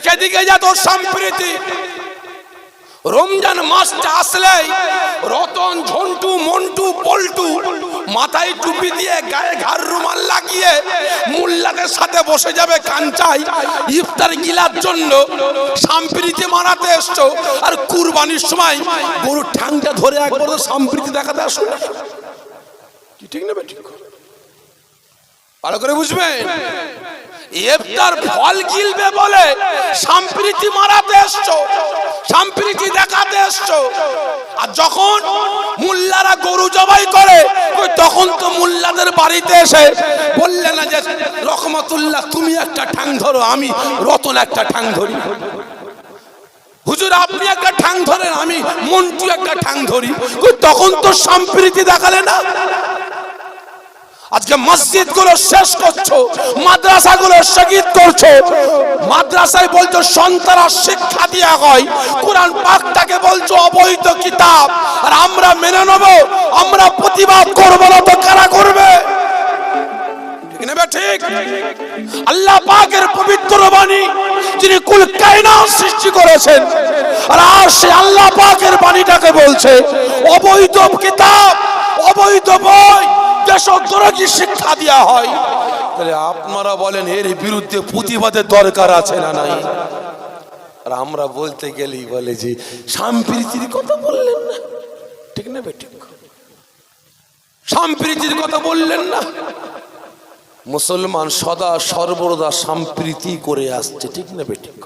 রেখে দিকে যত সম্প্রীতি। রমজান মাসটা আসলেই রতন, ঝন্টু, মন্টু, পল্টু মাথায় টুপি দিয়ে গায়ে ঘাড় রুমাল লাগিয়ে মোল্লাদের সাথে বসে যাবে কাঞ্চাই ইফতার গিলার জন্য। সম্প্রীতি মানাতে এসছো, আর কুরবানির সময় গরুর ঠ্যাংটা ধরে একবার সম্প্রীতি দেখাতে আসো। কি ঠিক না ঠিক? ভালো করে বুঝবেন, ইফতার ফল গিলবে বলে সম্প্রীতি মারাতে এসছো, সম্প্রীতি দেখাতে এসছো। আর যখন মোল্লারা গরু জবাই করে তখন তো মোল্লাদের বাড়িতে এসে বললে না যে রহমতুল্লাহ তুমি একটা ঠ্যাং ধরো, আমি রতন একটা ঠ্যাং ধরি। হুজুর আপনি একটা ঠ্যাং ধরেন, আমি মন্টু একটা ঠ্যাং ধরি। তখন তো সম্প্রীতি দেখালে না। আজকে মসজিদ গুলো শেষ করছো, মাদ্রাসা গুলো শহীদ করছো। মাদ্রাসায় বলছো সন্তানরা শিক্ষা দেওয়া হয়, কোরআন পাকটাকে বলছো অবৈধ কিতাব, আর আমরা মেনে নেব, আমরা প্রতিবাদ করবো না তো কারা করবে? ঠিক না ঠিক? আল্লাহ পাকের পবিত্র বাণী, যিনি কুল কায়নাত সৃষ্টি করেছেন, আর সেই আল্লাহ পাকের বাণীটাকে বলছে অবৈধ কিতাব, অবৈধ বই, দেশদ্রোহী শিক্ষা দেওয়া হয়। তাহলে আপনারা বলেন এর বিরুদ্ধে প্রতিবাদের দরকার আছে না নাই? আর আমরা বলতে গেলেই বলে যে সম্প্রীতির কথা বললেন না। ঠিক না ঠিক? সম্প্রীতির কথা বললেন না। মুসলমান সদা সর্বদা সম্প্রীতি করে আসছে। ঠিক না ঠিক?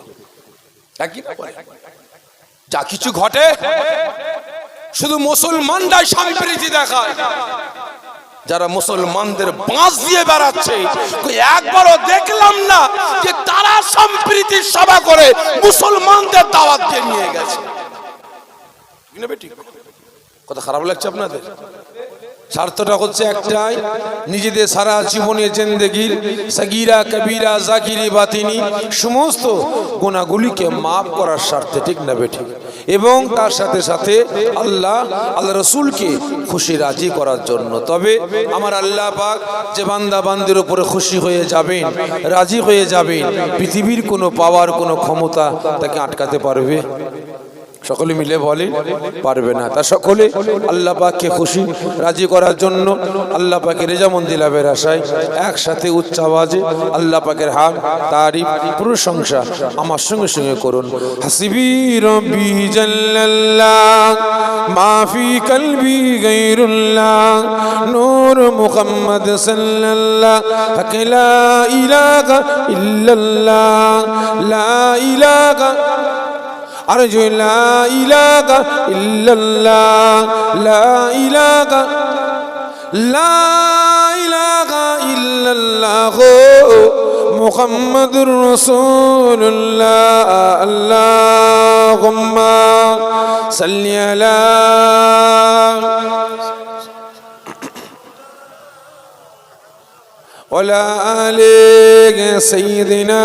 যা কিছু ঘটে শুধু মুসলমানরাই সম্প্রীতি দেখায়। যারা মুসলমানদের বাঁশ দিয়ে বেড়াচ্ছে একবারও দেখলাম না যে তারা সম্প্রীতির সভা করে মুসলমানদের দাওয়াত দিয়ে নিয়ে গেছে। কথা খারাপ লাগছে আপনাদের? স্বার্থটা হচ্ছে একটাই, নিজেদের সারা জীবনের জিন্দেগির সাগীরা কবিরা জাকিরি বাতিনি সমস্ত গুনাহগুলিকে মাফ করার স্বার্থে। ঠিক না বেঠিক? এবং তার সাথে সাথে আল্লাহ রসুলকে খুশি রাজি করার জন্য। তবে আমার আল্লাহ পাক যে বান্দা বান্দির উপরে খুশি হয়ে যাবেন, রাজি হয়ে যাবেন, পৃথিবীর কোনো পাওয়ার কোনো ক্ষমতা তাকে আটকাতে পারবে? সকলে মিলে বলে পারবে না। তা সকলে আল্লাহ পাককে খুশি রাজি করার জন্য, আল্লাহ পাকের রেজামন্দি লাভের আশায় একসাথে উচ্চ আওয়াজে আল্লাহ পাকের হাম, তারিফ, প্রশংসা আমার সঙ্গে সঙ্গে করুন। হাসিবি রব্বি জাল্লাল্লাহ মা ফি কলবি গায়রুল্লাহ নূর মুহাম্মদ সাল্লাল্লাহ হক লা ইলাহা ইল্লাল্লাহ লা ইলাহা আরজু লা ইলাহা ইল্লাল্লাহ লা ইলাহা ইল্লাল্লাহ মুহাম্মাদুর রাসূলুল্লাহ আল্লাহুম্মা সাল্লি আলা ওয়ালা আলি সাইয়্যিদিনা।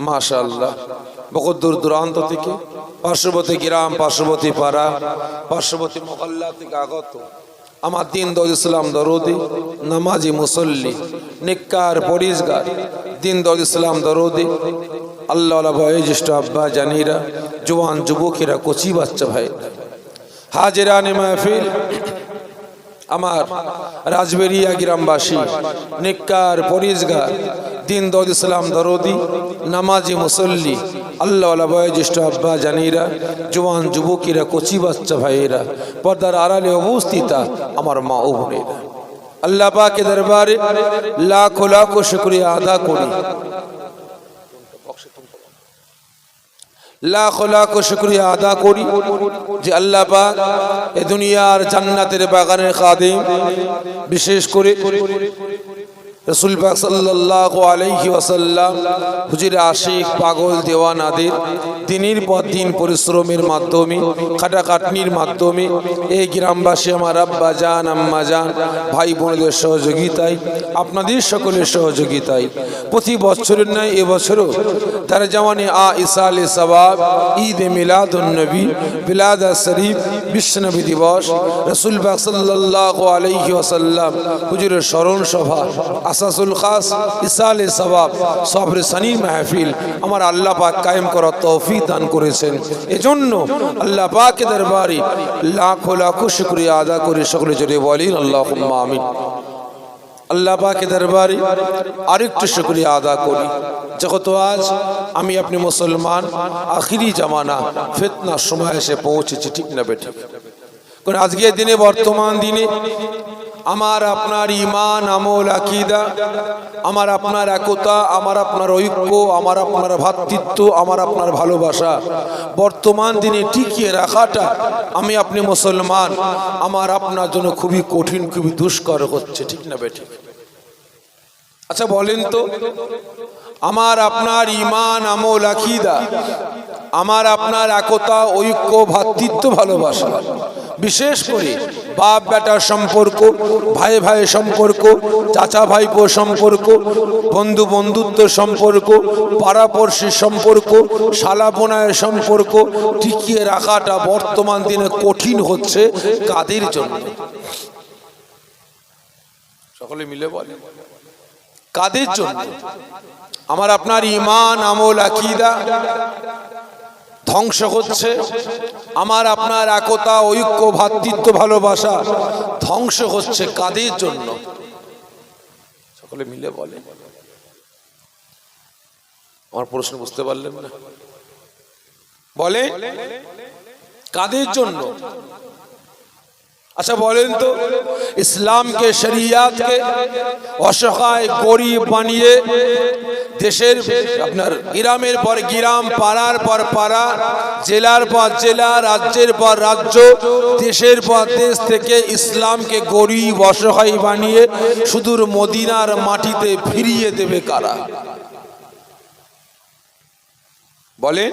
মাশাআল্লাহ, বহু দূর দূরান্ত থেকে, পার্শ্ববর্তী গ্রাম, পার্শ্ববর্তী পাড়া, পার্শ্ববর্তী মহল্লা থেকে আগত আমার দিন দৌদ ইসলাম দরুদি, নামাজি মুসল্লি, নিকার পরিষ্কার দিন দৌদ ইসলাম দরুদি, আল্লাহ বয়োজ্যেষ্ঠ আব্বা জানিরা, জওয়ান যুবকেরা, কচি বাচ্চা ভাই, হাজিরানে মাহফিল, আমার রাজবেরিয়া গ্রামবাসী, নিকার পরিষ্কার দিন দৌদ ইসলাম দরদি, নামাজি মুসল্লি, আল্লাহ বয়োজ্যেষ্ঠ আব্বা জানিরা, জওয়ান যুবকেরা, কচি বাচ্চা ভাইয়েরা, পর্দার আড়ালে অবস্থিতা আমার মা ও বোনেরা, আল্লাহ পাকের দরবারে লাখো লাখো শুকরিয়া আদা করি, লাখো লাখো শুকরিয়া আদা করি যে আল্লাহ পাক এ দুনিয়ার জান্নাতের বাগানের খাদিম, বিশেষ করে রাসূল পাক সাল্লাল্লাহু আলাইহি ওয়াসাল্লাম হুজুর আশিক পাগল দেওয়ানাদের দিনের পর দিন পরিশ্রমের মাধ্যমে, খাটাখাটনির মাধ্যমে এই গ্রামবাসী আমার আব্বা জান, আম্মা জান, ভাই বোনদের সহযোগিতায়, আপনাদের সকলের সহযোগিতায় প্রতি বছরের ন্যায় এবছরও তার জাওয়ানে ইসালে সওয়াব, ঈদ মিলাদুন নবী, বিলাদা শরীফ, বিশ্বনবী দিবস, রাসূল পাক সাল্লাল্লাহু আলাইহি ওয়াসাল্লাম হুজুরের স্মরণ সভা খাসাসুল খাস, ইসালে সওয়াব, সবরে সানি মাহফিল আমার আল্লাহ পাক কায়েম করার তৌফিক দান করেছেন। এজন্য আল্লাহ পাকের দরবারে লাখো লাখো শুকরিয়া আদা করে সকলে জোরে বলেন আল্লাহুম্মা আমিন। আল্লাহ পাকের দরবারে আরেকটু শুকরিয়া আদা করি, যেহেতু আজ আমি আপনি মুসলমান, আখিরি জামানা ফিতনার সময় এসে পৌঁছেছি, ঠিক না বেঠিক? কারণ আজকের দিনে, বর্তমান দিনে আমার আপনার ঈমান, আমল, আকীদা, আমার আপনার একতা, আমার আপনার ঐক্য, আমার আপনার ভ্রাতৃত্ব, আমার আপনার ভালোবাসা বর্তমান দিনে টিকিয়ে রাখাটা আমি আপনি মুসলমান আমার আপনার জন্য খুবই কঠিন, খুবই দুষ্কর হচ্ছে, ঠিক না বেঠিক? আচ্ছা বলেন তো, আমার আপনার ঈমান, আমল, আকীদা, আমার আপনার একতা, ঐক্য, ভ্রাতৃত্ব, ভালোবাসা, বিশেষ করে বাপ বেটার সম্পর্ক, ভাই ভাই সম্পর্ক, চাচা ভাইপো সম্পর্ক, বন্ধু বন্ধুত্ব সম্পর্ক, পাড়াপড়শির সম্পর্ক, শালা বোনায়ের সম্পর্ক টিকিয়ে রাখাটা বর্তমান দিনে কঠিন হচ্ছে। কাদের জন্য? সকলে মিলে বলে, কাদের জন্য? আমার আপনার ঈমান, আমল, আকীদা ধ্বংস হচ্ছে, আমার আপনার একতা, ঐক্য, ভ্রাতৃত্ব, ভালোবাসা ধ্বংস হচ্ছে। কাদের জন্য? সকলে মিলে বলে। আমার প্রশ্ন বুঝতে পারলেন না? বলে কাদের জন্য? আচ্ছা বলেন তো, ইসলামকে, শরিয়াতকে অসহায় গরিব বানিয়ে দেশের আপনার গ্রামের পর গ্রাম, পাড়ার পর পাড়া, জেলার পর জেলা, রাজ্যের পর রাজ্য, দেশের পর দেশ থেকে ইসলামকে গরিব অসহায় বানিয়ে সুদূর মদিনার মাটিতে ফিরিয়ে দেবে কারা? বলে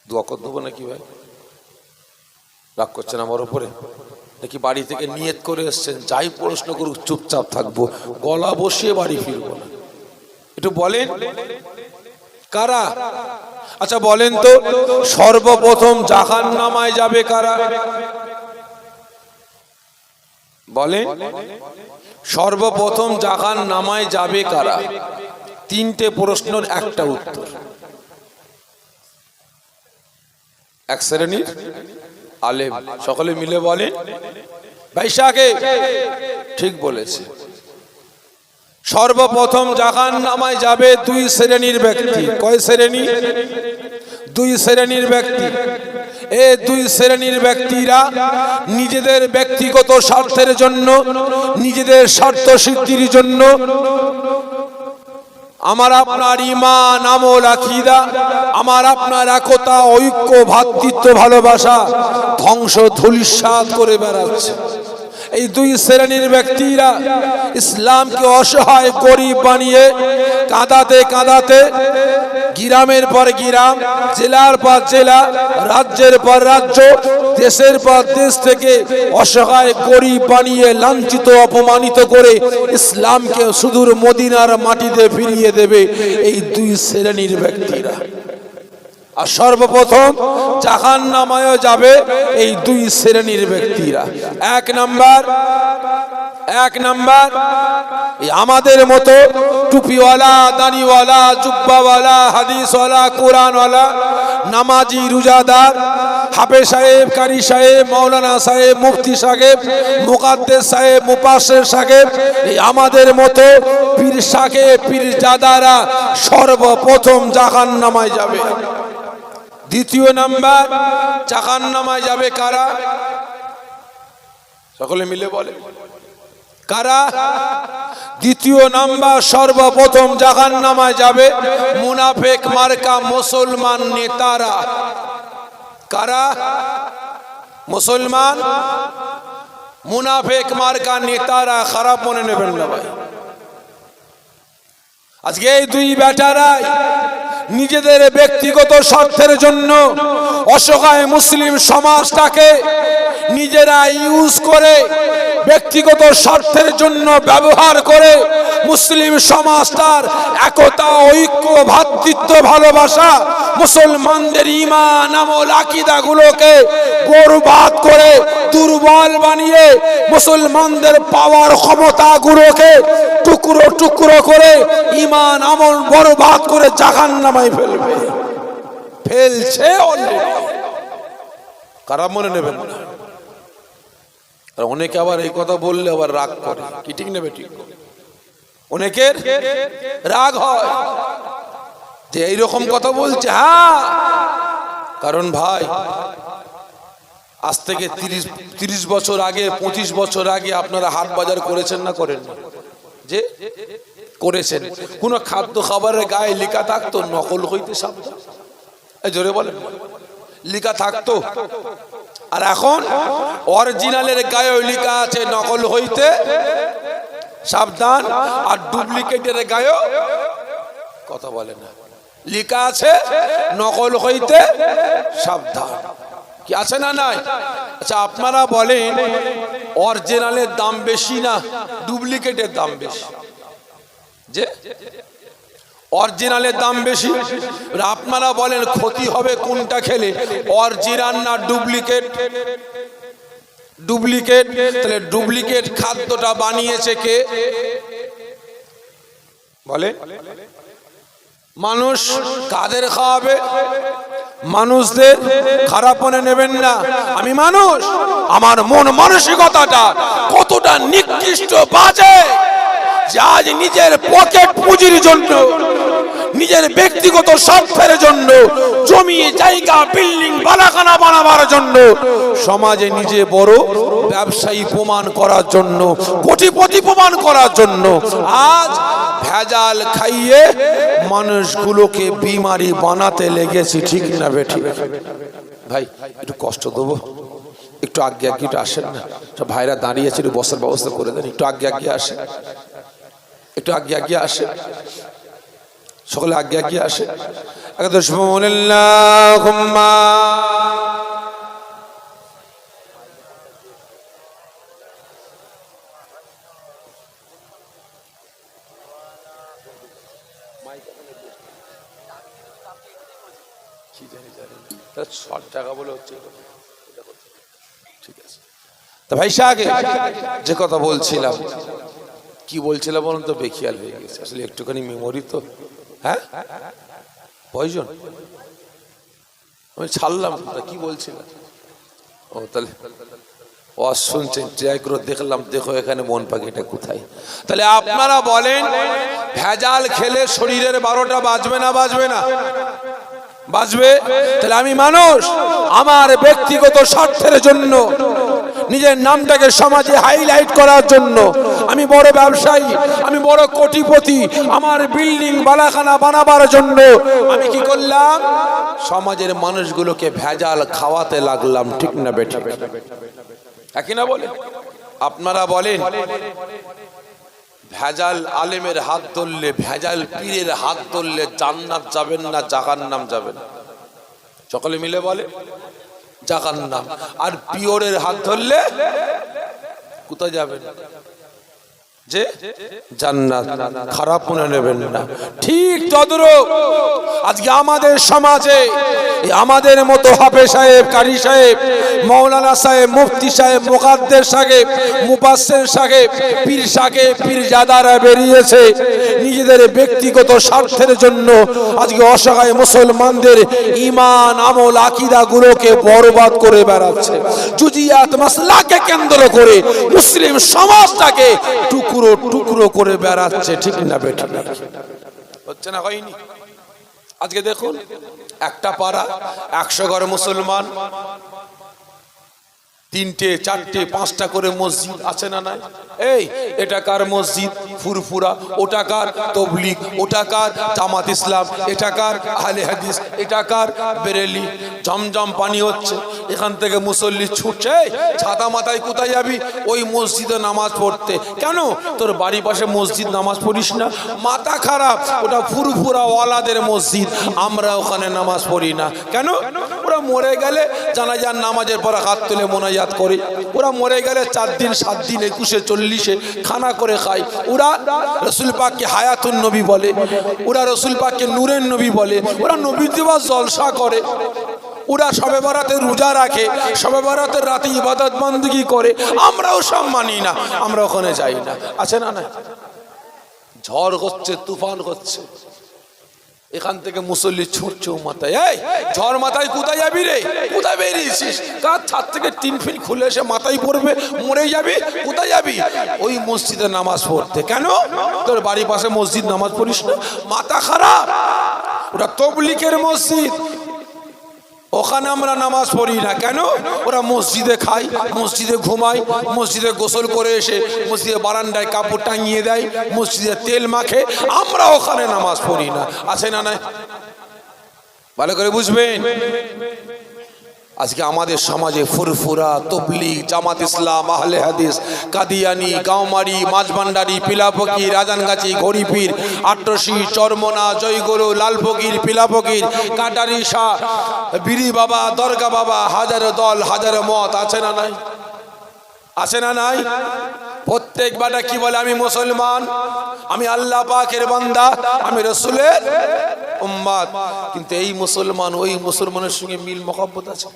দোয়া কর দেবো নাকি ভাই? রাগ করছেন আমার উপরে নাকি? বাড়ি থেকে নিয়ত করে এসছেন, যাই প্রশ্ন করুক চুপচাপ থাকবো, গলা বসিয়ে বাড়ি ফিরবো না। একটু বলেন কারা? আচ্ছা বলেন তো, সর্বপ্রথম জাহান্নামায় যাবে কারা? বলেন সর্বপ্রথম জাহান্নামায় যাবে কারা? তিনটে প্রশ্নের একটা উত্তর। এক শ্রেণীর আলেম, সকলে মিলে বলে বাইশাকে ঠিক বলেছে। সর্বপ্রথম জাহান্নামায় যাবে দুই শ্রেণীর ব্যক্তি। কয় শ্রেণী? দুই শ্রেণীর ব্যক্তি। এই দুই শ্রেণীর ব্যক্তিরা নিজেদের ব্যক্তিগত স্বার্থের জন্য, নিজেদের স্বার্থ সিদ্ধির জন্য আমার আপনার ঈমান, আমল, আকীদা, আমার আপনার একতা, ঐক্য, ভ্রাতৃত্ব, ভালোবাসা ধ্বংস ধূলিসাৎ করে বেড়াচ্ছে। এই দুই শ্রেণীর ব্যক্তিরা ইসলামকে অসহায় গরিব বানিয়ে কাঁদাতে কাঁদাতে গ্রামের পর গ্রাম, জেলার পর জেলা, রাজ্যের পর রাজ্য, দেশের পর দেশ থেকে অসহায় গরিব বানিয়ে লাঞ্ছিত, অপমানিত করে ইসলামকে সুদূর মদিনার মাটিতে ফিরিয়ে দেবে এই দুই শ্রেণীর ব্যক্তিরা। আর সর্বপ্রথম জাহান্নামায় যাবে এই দুই শ্রেণীর ব্যক্তিরা। এক নাম্বার আমাদের মতো টুপিওয়ালা, দাড়িওয়ালা, জুব্বাওয়ালা, হাদিসওয়ালা, কোরআনওয়ালা, নামাজি, রোজাদার, হাফেজ সাহেব, কারি সাহেব, মাওলানা সাহেব, মুফতি সাহেব, মুকাদ্দেস সাহেব, মুফাসসির সাহেব, আমাদের মতো পীর সাহেব, পীরজাদারা সর্বপ্রথম জাহান্নামায় যাবে। দ্বিতীয় নাম্বার জাহান্নামায় যাবে কারা? সকলে মিলে বলে কারা? দ্বিতীয় নাম্বার সর্বপ্রথম জাহান্নামায় যাবে মুনাফিক মার্কা মুসলমান নেতারা। কারা? মুসলমান মুনাফিক মার্কা নেতারা। খারাপ মনে নেবেন না ভাই। আজকে এই দুই বেটারাই নিজেদের ব্যক্তিগত স্বার্থের জন্য অসহায় মুসলিম সমাজটাকে নিজেরা ইউজ করে, ব্যক্তিগত স্বার্থের জন্য ব্যবহার করে মুসলিম সমাজটার একতা, ঐক্য, ভ্রাতৃত্ব, ভালোবাসা, মুসলমানদের ঈমান, আমল, আকীদাগুলোকে বরবাদ করে, দুর্বল বানিয়ে, মুসলমানদের পাওয়ার ক্ষমতাগুলোকে টুকরো টুকরো করে, ঈমান আমল বরবাদ করে জাহান্নামায় ফেলবে, ফেলছে অলরেডি। কারা মনে নেবেন না? আর অনেকে আবার এই কথা বললে আবার রাগ করে, কি ঠিক নেবে? ঠিক, অনেকের রাগ হয় যে এইরকম কথা বলছে। হ্যাঁ, কারণ ভাই আজ থেকে 30 বছর আগে, 25 বছর আগে আপনারা হাট বাজার করেছেন না করেন না? যে করেছেন, কোন খাদ্য খাবারের গায়ে লেখা থাকতো নকল হইতে সাবধান? এই জোরে বলেন, লেখা থাকতো? আর এখন অরিজিনালের গায়ে লেখা আছে নকল হইতে সাবধান, আর ডুপ্লিকেটের গায়ে কথা বলে না, লেখা আছে নকল হইতে সাবধান। কি আছে না নাই? আচ্ছা আপনারা বলেন অরিজিনালের দাম বেশি না ডুপ্লিকেটের দাম বেশি? যে অরিজিনালের দাম বেশি, আপনারা বলেন ক্ষতি হবে কোনটা খেলে, অরিজিনাল না ডুপ্লিকেট? ডুপ্লিকেট। তাহলে ডুপ্লিকেট খাদ্যটা বানিয়েছে কে বলে? মানুষ। কাদের খাওয়াবে? মানুষদের। খারাপ মনে নেবেন না, আমি মানুষ, আমার মন মানসিকতাটা কতটা নিকৃষ্ট বাজে যে আজ নিজের পকেট পুঁজির জন্য, নিজের ব্যক্তিগত স্বার্থের জন্য, জমি জায়গা বিল্ডিং বালাখানা বানাবার জন্য, সমাজে নিজে বড় ব্যবসায়ী প্রমাণ করার জন্য, কোটিপতি প্রমাণ করার জন্য আজ ভেজাল খাইয়ে মানুষগুলোকে বিমারি বানাতে লেগেছি। ঠিক না বেঠিক? ভাই একটু কষ্ট দেবো, একটু আগে আগে একটু আসেন না, সব ভাইরা দাঁড়িয়েছে, একটু বসার ব্যবস্থা করে দেন, একটু আগে আগে আসেন, একটু আগে আগে আসে, সকলে আগে আগে আসে। ভাই আগে যে কথা বলছিলাম, কি বলছিলাম বলুন তো? বেখিয়াল হয়ে গেছে আসলে, একটুখানি মেমোরি তো। হ্যাঁ প্রয়োজন, আমি ছাড়লাম। কি বলছিলাম? ও তাহলে ওয়াজ শুনছেন, ট্রাই করে দেখলাম, দেখো এখানে মন পাখিটা কোথায়। তাহলে আপনারা বলেন ভেজাল খেলে শরীরের 12টা বাজবে না বাজবে না? বাজবে। তাহলে আমি মানুষ, আমার ব্যক্তিগত স্বার্থের জন্য, নিজের নামটাকে সমাজে হাইলাইট করার জন্য, আমি বড় ব্যবসায়ী, আমি বড় কোটিপতি, আমার বিল্ডিং বালাখানা বানাবার জন্য আমি কি করলাম? সমাজের মানুষগুলোকে ভেজাল খাওয়াতে লাগলাম। ঠিক না বেঠিক? একই না বলে? আপনারা বলেন ভেজাল আলেমের হাত ধরলে, ভেজাল পীরের হাত ধরলে জান্নাত যাবেন না জাহান্নাম যাবেন? সকলে মিলে বলে জাহান্নাম। আর পিওরের হাত ধরলে কোথায় যাবেন? যে জান্নাত। খারাপ মনে নেবেন না। ঠিক তদ্রূপ আজকে আমাদের সমাজে আমাদের মতো হাফেজ সাহেব, কারি সাহেব, মৌলানা সাহেব, মুফতি সাহেব, মুকাদ্দেস সাহেব, মুফাসসির সাহেব, পীর সাহেব, পীরজাদারা বেরিয়েছে নিজেদের ব্যক্তিগত স্বার্থের জন্য। আজকে অসহায় মুসলমানদের ঈমান, আমল, আকীদা গুলোকে বরবাদ করে বেড়াচ্ছে। জুজিয়াত মাসলাকে কেন্দ্র করে মুসলিম সমাজটাকে টুকরো টুকরো করে বেড়াচ্ছে। ঠিক না বেঠিক? হচ্ছে না? হয়নি? আজকে দেখুন একটা পাড়া 100 ঘর মুসলমান, 3টে 4টে 5টা করে মসজিদ আছে না নাই? এই এটা কার মসজিদ? ফুরফুরা। ওটা কার? তবলিগ। ওটা কার? জামাত ইসলাম। এটা কার? আহলে হাদিস। এটা কার? বেরেলি। জমজম পানি হচ্ছে, এখান থেকে মুসল্লি ছুটছে, ছাতা মাথায় কোথায় যাবি? ওই মসজিদে নামাজ পড়তে। কেন? তোর বাড়ির পাশে মসজিদ, নামাজ পড়িস না? মাথা খারাপ, ওটা ফুরফুরা ওয়ালাদের মসজিদ, আমরা ওখানে নামাজ পড়ি না। কেন? ওরা মরে গেলে জানাজার নামাজের পরে হাত তুলে মোনাজাত করে, ওরা মরে গেলে 4 দিন 7 দিন 21-এ 40-এ খানা করে খায়। ওরা রসুল পাককে হায়াতুন নবী বলে, ওরা রসুল পাককে নূরের নবী বলে, ওরা নবী দিবস জলসা করে, ওরা শবে বরাতে রোজা রাখে, শবে বরাতের রাতে ইবাদত বন্দেগী করে। আমরাও সব মানি না, আমরা ওখানে যাই না। আছে না? না, ঝড় হচ্ছে, তুফান হচ্ছে, এখান থেকে মুসল্লি ছুটছে মাথায়, এই ঝড় মাথায় কোথায় যাবি রে, কোথায় বেরিয়েছিস? কার ছাদ থেকে টিন ফিন খুলে এসে মাথায় পড়বে, মরে যাবি, কোথায় যাবি? ওই মসজিদে নামাজ পড়তে। কেন? তোর বাড়ির পাশে মসজিদ, নামাজ পড়িস না? মাথা খারাপ, ওটা তবলিগের মসজিদ, ওখানে আমরা নামাজ পড়ি না। কেন? ওরা মসজিদে খায়, মসজিদে ঘুমায়, মসজিদে গোসল করে এসে মসজিদে বারান্দায় কাপড় টাঙিয়ে দেয়, মসজিদে তেল মাখে, আমরা ওখানে নামাজ পড়ি না। আছে না? নাই? ভালো করে বুঝবেন। আজকে আমাদের সমাজে ফুরফুরা, তবলিগ, জামাত ইসলাম, আহলে হাদিস, কাদিয়ানি, গাঁওমারি, মাঝভান্ডারি, পিলাফকির, রাজানগাছি, ঘড়িপীর, আট্রসি, চরমনা, জয়গুরু, লালফকির, পিলাফকির, কাটারি শাহ, বিরি বাবা, দরগা বাবা, হাজারো দল, হাজারো মত। আছে না? নাই? আছে না? নাই? প্রত্যেক বাটা কি বলে? আমি মুসলমান, আমি আল্লাহ পাকের বান্দা, আমি রাসূলের উম্মত। কিন্তু এই মুসলমান ওই মুসলমানের সঙ্গে মিল মহব্বত আছে?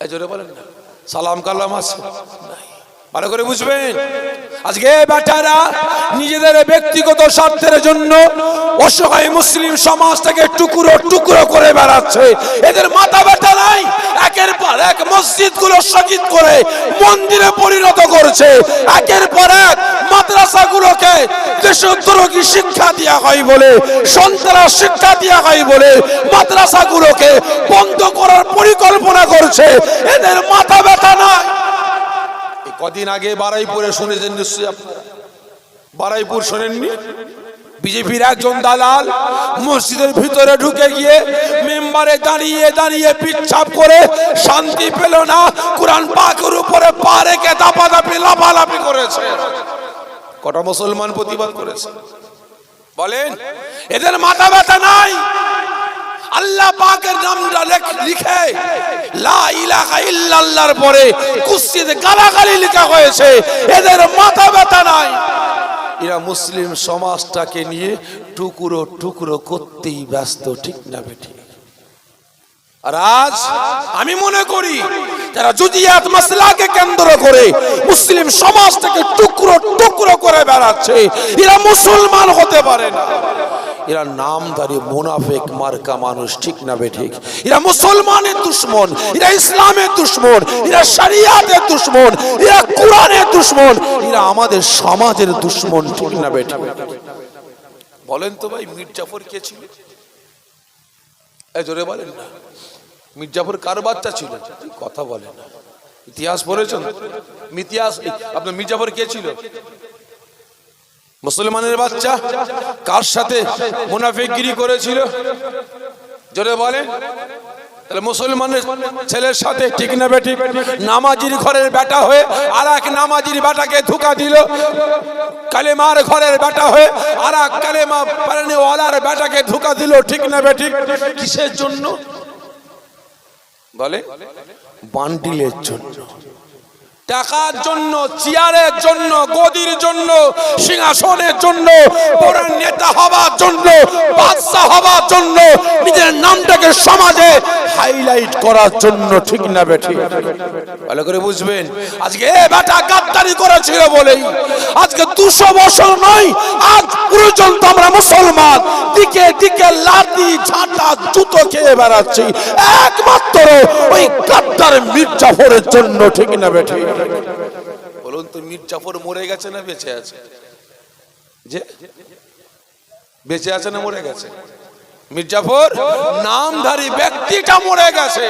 এই জোরে বলেন না। সালাম কালাম আছে? ভালো করে বুঝবেন। আজকে বেটারা নিজেদের ব্যক্তিগত স্বার্থের জন্য অসহায় মুসলিম সমাজ থেকে টুকরো টুকরো করে বেড়াচ্ছে। এদের মাথা ব্যথা নাই। একের পর এক মসজিদগুলো শহীদ করে মন্দিরে পরিণত করছে, একের পর এক মাদ্রাসাগুলোকে দেশদ্রোহী শিক্ষা দেওয়া হয় বলে, সন্ত্রাস শিক্ষা দেওয়া হয় বলে মাদ্রাসাগুলোকে বন্ধ করার পরিকল্পনা করছে। এদের মাথা ব্যথা নাই। কদিন আগে বারাইপুরে শুনেছেন নিশ্চয়ই আপনারা, বারাইপুর শোনেননি? বিজেপির একজন দালাল মসজিদের ভিতরে ঢুকে গিয়ে মেম্বারে দাঁড়িয়ে দাঁড়িয়ে পিচ্ছাপ করে শান্তি পেল না, কোরআন পাকের উপরে পা রেখে দাপাদাপি লাফালাফি করেছে। কটা মুসলমান প্রতিবাদ করেছে? বলেন, এদের মাথা ব্যথা নাই? আল্লাহ পাকের নামটা লিখে লা ইলাহা ইল্লাল্লাহর পরে কুরসিতে গালাগালি লেখা হয়েছে। এদের মাথা ব্যথা নাই। এরা মুসলিম সমাজটাকে নিয়ে টুকরো টুকরো করতেই ব্যস্ত। ঠিক না বেটি? আর আজ আমি মনে করি যারা জুজিয়াত মাসলাকে কেন্দ্র করে মুসলিম সমাজটাকে টুকরো টুকরো করে বেড়াচ্ছে, এরা মুসলমান হতে পারে না। এরা নামধারী মুনাফিক মার্কা মানুষ। ঠিক না বেঠিক? এরা মুসলমানের দুশ্মন, এরা ইসলামের দুশ্মন, এরা শরিয়াতের দুশ্মন, এরা কোরআনের দুশ্মন, এরা আমাদের সমাজের দুশ্মন। ঠিক না বেঠিক? বলেন তো ভাই, মীর জাফর কে ছিল? এই জোরে বলেন না। মীর জাফর কার বাচ্চা ছিল? কথা বলেন না। ইতিহাস পড়েছেন? ইতিহাস আপনার মীর জাফর কে ছিল? মুসলমানের বাচ্চা। কার সাথে মুনাফিকগিরি করেছিল? জোরে বলেন। তাহলে মুসলমানের ছেলের সাথে। ঠিক না বেঠিক? নামাজির ঘরের বেটা হয়ে আর এক নামাজির বেটাকে ধোঁকা দিল, কালেমার ঘরের বেটা হয়ে আর এক কালেমা পড়নেওয়ালার বেটাকে ধোঁকা দিল। ঠিক না বেঠিক? কিসের জন্য বলে? বান্ডিলের জন্য, টাকার জন্য, চেয়ারের জন্য, গদির জন্য, সিংহাসনের জন্য, বড় নেতা হওয়ার জন্য, বাদশা হওয়ার জন্য, নিজের নামটাকে সমাজে হাইলাইট করার জন্য। ঠিক না বেঠিক? ভালো করে বুঝবেন। আজকে এ বেটা গাদ্দারি করেছিল বলেই আজকে 200 বছর নয়, আজ পর্যন্ত আমরা মুসলমান দিকে দিকে লাঠি ঝাঁটা জুতো খেয়ে বেড়াচ্ছি একমাত্র ওই গাদ্দার মীর জাফরের জন্য। ঠিক না বেঠিক? বলুন তো, মীর জাফর মরে গেছে না বেঁচে আছে? যে বেঁচে আছে না মরে গেছে? মীর জাফর নামধারী ব্যক্তিটা মরে গেছে,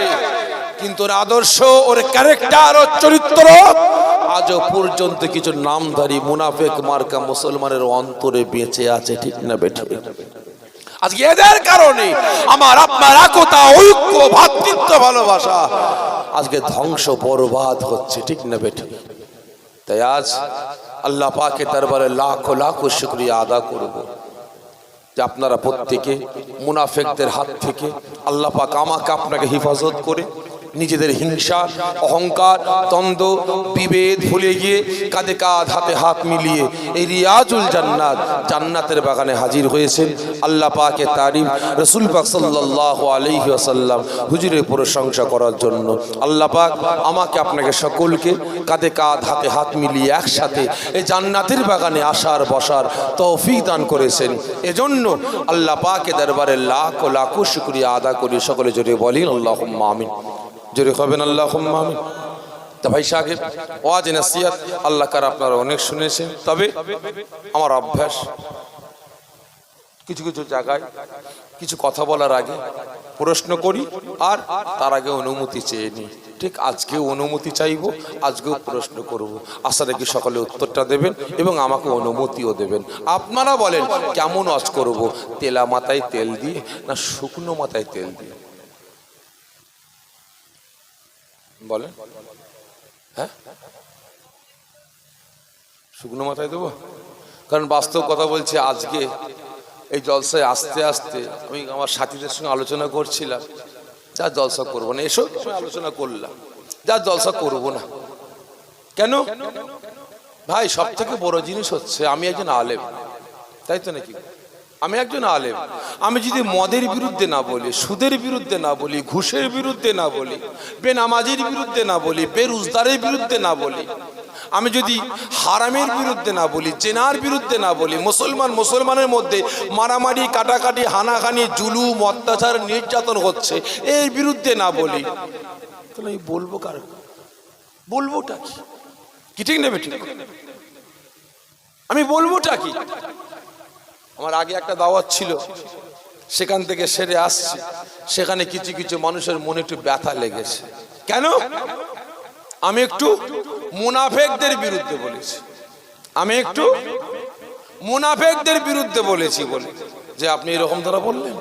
কিন্তু ওর আদর্শ, ওর ক্যারেক্টার, ওর চরিত্র আজও পর্যন্ত কিছু নামধারী মুনাফিক মার্কা মুসলমানের অন্তরে বেঁচে আছে। ঠিক না বেঠিক? আজকে এদের কারণে আমার আপনার একতা, ঐক্য, ভ্রাতৃত্ব, ভালোবাসা আজকে ধ্বংস বরবাদ হচ্ছে। ঠিক না বেঠিক? তাই আজ আল্লাহ পাকের দরবারে লাখো লাখো শুকরিয়া আদা করব যে আপনারা প্রত্যেকে মুনাফিকদের হাত থেকে আল্লাহ পাক আমাকে আপনাকে হেফাজত করে নিজেদের হিংসা, অহংকার, দ্বন্দ্ব, বিভেদ ভুলে গিয়ে কাঁধে কাঁধ হাতে হাত মিলিয়ে এই রিয়াজুল জান্নাত, জান্নাতের বাগানে হাজির হয়েছেন। আল্লাহ পাকের তারিফ, রাসূল পাক সাল্লাল্লাহু আলাইহি ওয়াসাল্লাম হুজুরের প্রশংসা করার জন্য আল্লাহ পাক আমাকে আপনাকে সকলকে কাঁধে কাঁধ হাতে হাত মিলিয়ে একসাথে এই জান্নাতের বাগানে আসার বসার তৌফিক দান করেছেন। এজন্য আল্লাহ পাকের দরবারে লাখ লাখ শুকরিয়া আদা করি। সকলে জোরে বলেন আল্লাহুম্মা আমিন। জোরে হবেন আল্লাহুম্মা আমিন। তা ভাই সাহেব, ওয়াজ নসিহত আল্লাহ কার আপনারা অনেক শুনেছেন, তবে আমার অভ্যাস কিছু কিছু জায়গায় কিছু কথা বলার আগে প্রশ্ন করি আর তার আগে অনুমতি চেয়ে নিই। ঠিক আজকেও অনুমতি চাইব, আজকেও প্রশ্ন করব। আশা রাখি সকলে উত্তরটা দেবেন এবং আমাকে অনুমতিও দেবেন। আপনারা বলেন কেমন ওয়াজ করব, তেলা মাথায় তেল দিয়ে না শুকনো মাথায় তেল দিয়ে? বলেন। হ্যাঁ, শুকনো মাথায় দেবো, কারণ বাস্তব কথা বলছি। আজকে এই জলসায় আস্তে আস্তে আমি আমার সাথীদের সঙ্গে আলোচনা করছিলাম, যা জলসা করবো না। এসব আলোচনা করলাম, যা জলসা করবো না। কেন ভাই? সব থেকে বড় জিনিস হচ্ছে আমি একজন আলেম, তাই তো নাকি? আমি একজন আলেম। আমি যদি মদের বিরুদ্ধে না বলি, সুদের বিরুদ্ধে না বলি, ঘুষের বিরুদ্ধে না বলি, বেনামাজির বিরুদ্ধে না বলি, বেরোজগারের বিরুদ্ধে না বলি, আমি যদি হারামের বিরুদ্ধে না বলি, জেনার বিরুদ্ধে না বলি, মুসলমানের মধ্যে মারামারি, কাটাকাটি, হানাহানি, জুলুম, অত্যাচার, নির্যাতন হচ্ছে, এর বিরুদ্ধে না বলি, তাহলে আমি বলবো কার? বলবোটা কি? ঠিক নেবে? ঠিক, আমি বলবোটা কি? আমার আগে একটা দাওয়াত ছিল, সেখান থেকে সেরে আসছি। সেখানে কিছু কিছু মানুষের মনে একটু ব্যথা লেগেছে। কেন? আমি একটু মুনাফিকদের বিরুদ্ধে বলেছি। আমি একটু মুনাফিকদের বিরুদ্ধে বলেছি বলে যে আপনি এরকম ধরা বললেন,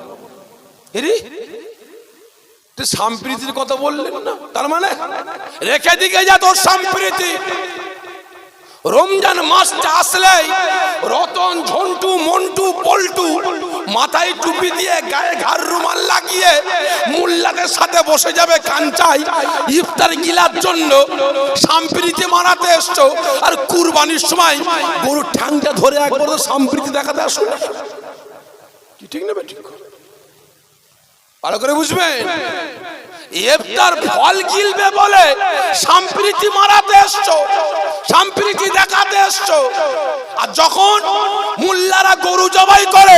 সম্প্রীতির কথা বললেন না, তার মানে রেখে দিকে যা তোর সম্প্রীতি। রমজান মাসটা আসলেই রতন, ঝন্টু, মন্টু, পল্টু মাথায় টুপি দিয়ে গায়ে ঘাড় রুমাল লাগিয়ে মোল্লাদের সাথে বসে যাবে কাঞ্চাই ইফতার গিলার জন্য। সম্প্রীতি মানাতে এসছো, আর কুরবানির সময় গরু ঠ্যাংটা ধরে একবার তো সম্প্রীতি দেখাতে আসো। কি ঠিক না? ঠিক ভালো করে বুঝবেন। ইফতার ফল গিলবে বলে সম্প্রীতি মারাতে এসছো, সম্প্রীতি দেখাতে এসছো। আর যখন মুল্লারা গরু জবাই করে,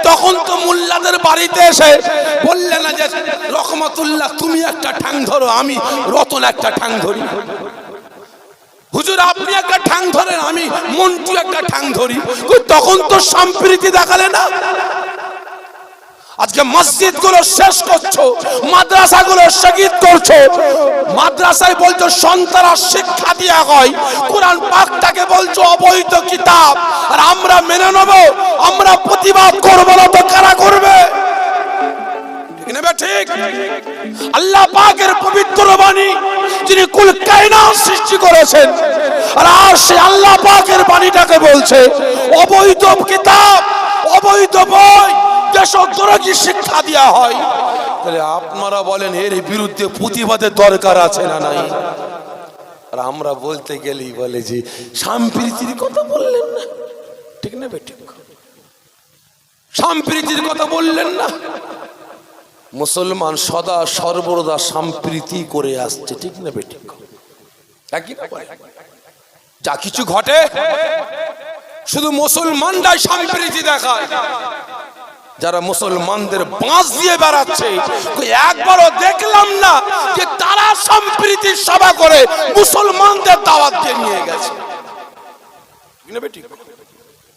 তখন তো মুল্লাদের বাড়িতে এসে বললে না যে রহমতুল্লাহ তুমি একটা ঠ্যাং ধরো, আমি রতন একটা ঠ্যাং ধরি। হুজুর আপনি একটা ঠ্যাং ধরেন, আমি মন্টু একটা ঠ্যাং ধরি। তখন তো সম্প্রীতি দেখালে না। আজকে মসজিদ গুলো শেষ করছো, মাদ্রাসা গুলো শহীদ করছো। মাদ্রাসায় বলছো সন্তানরা শিক্ষা দেওয়া হয়, কোরআন পাকটাকে বলছো অবৈধ কিতাব, আর আমরা মেনে নেব, আমরা প্রতিবাদ করবো না তো কারা করবে? ঠিক। আল্লাহ পাকের পবিত্র বাণী, যিনি কুল কায়নাত সৃষ্টি করেছেন, আর সে আল্লাহ পাকের বাণীটাকে বলছে অবৈধ কিতাব, অবৈধ বই, দেশদ্রোহী শিক্ষা দেওয়া হয়। তাহলে আপনারা বলেন এর বিরুদ্ধে প্রতিবাদের দরকার আছে না নাই? আর আমরা বলতে গেলেই বলে যে সম্প্রীতির কথা বললেন না। ঠিক না? ঠিক, সম্প্রীতির কথা বললেন না। মুসলমান সদা সর্বদা সম্প্রীতি করে আসছে। ঠিক না? ঠিক, যা কিছু ঘটে শুধু মুসলমানরাই সম্প্রীতি দেখায়। যারা মুসলমানদের বাঁশ দিয়ে বেড়াচ্ছে, একবারও দেখলাম না যে তারা সম্প্রীতির সভা করে মুসলমানদের দাওয়াত দিয়ে নিয়ে গেছে।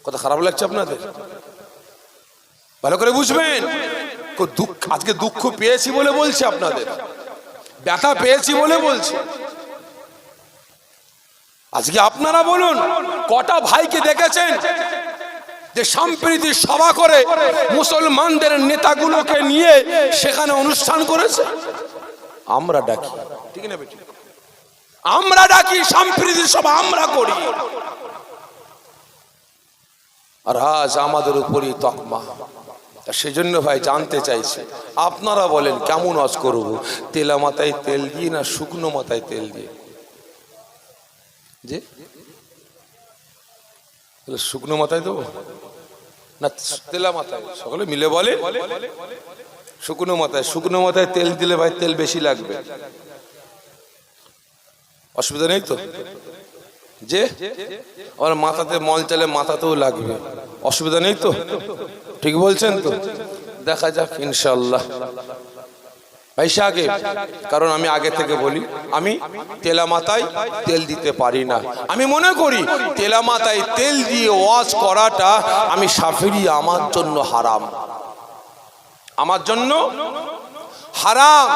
কথা খারাপ লাগছে আপনাদের? ভালো করে বুঝবেন। আজকে দুঃখ পেয়েছি বলে বলছি আপনাদের, ব্যথা পেয়েছি বলে বলছি। আজকে আপনারা বলুন কটা ভাইকে দেখেছেন যে সম্প্রীতির সভা করে মুসলমানদের নেতাগুলোকে নিয়ে সেখানে অনুষ্ঠান করেছে? আমরা ডাকি, ঠিক না? আমরা ডাকি সম্প্রীতির সভা, আমরা করি। আর আজ আমাদের উপরই তকমা। তা সেজন্য ভাই জানতে চাইছি, আপনারা বলেন কেমন ওয়াজ করব, তেলা মাথায় তেল দিয়ে না শুকনো মাথায় তেল দিয়ে? যে শুকনো মাথায় দেবো না তেলা মাথায়? সকলে মিলে বলে শুকনো মাথায়। শুকনো মাথায় তেল দিলে ভাই তেল বেশি লাগবে, অসুবিধা নেই তো? যে আমার মাথাতে মল চালে মাথাতেও লাগবে, অসুবিধা নেই তো? ঠিক বলছেন তো? দেখা যাক ইনশাআল্লাহ। ভাইসা আগে, কারণ আমি আগে থেকে বলি আমি তেলা মাথায় তেল দিতে পারি না। আমি মনে করি তেলা মাথায় তেল দিয়ে ওয়াজ করাটা আমি শাফিঈ, আমার জন্য হারাম, আমার জন্য হারাম।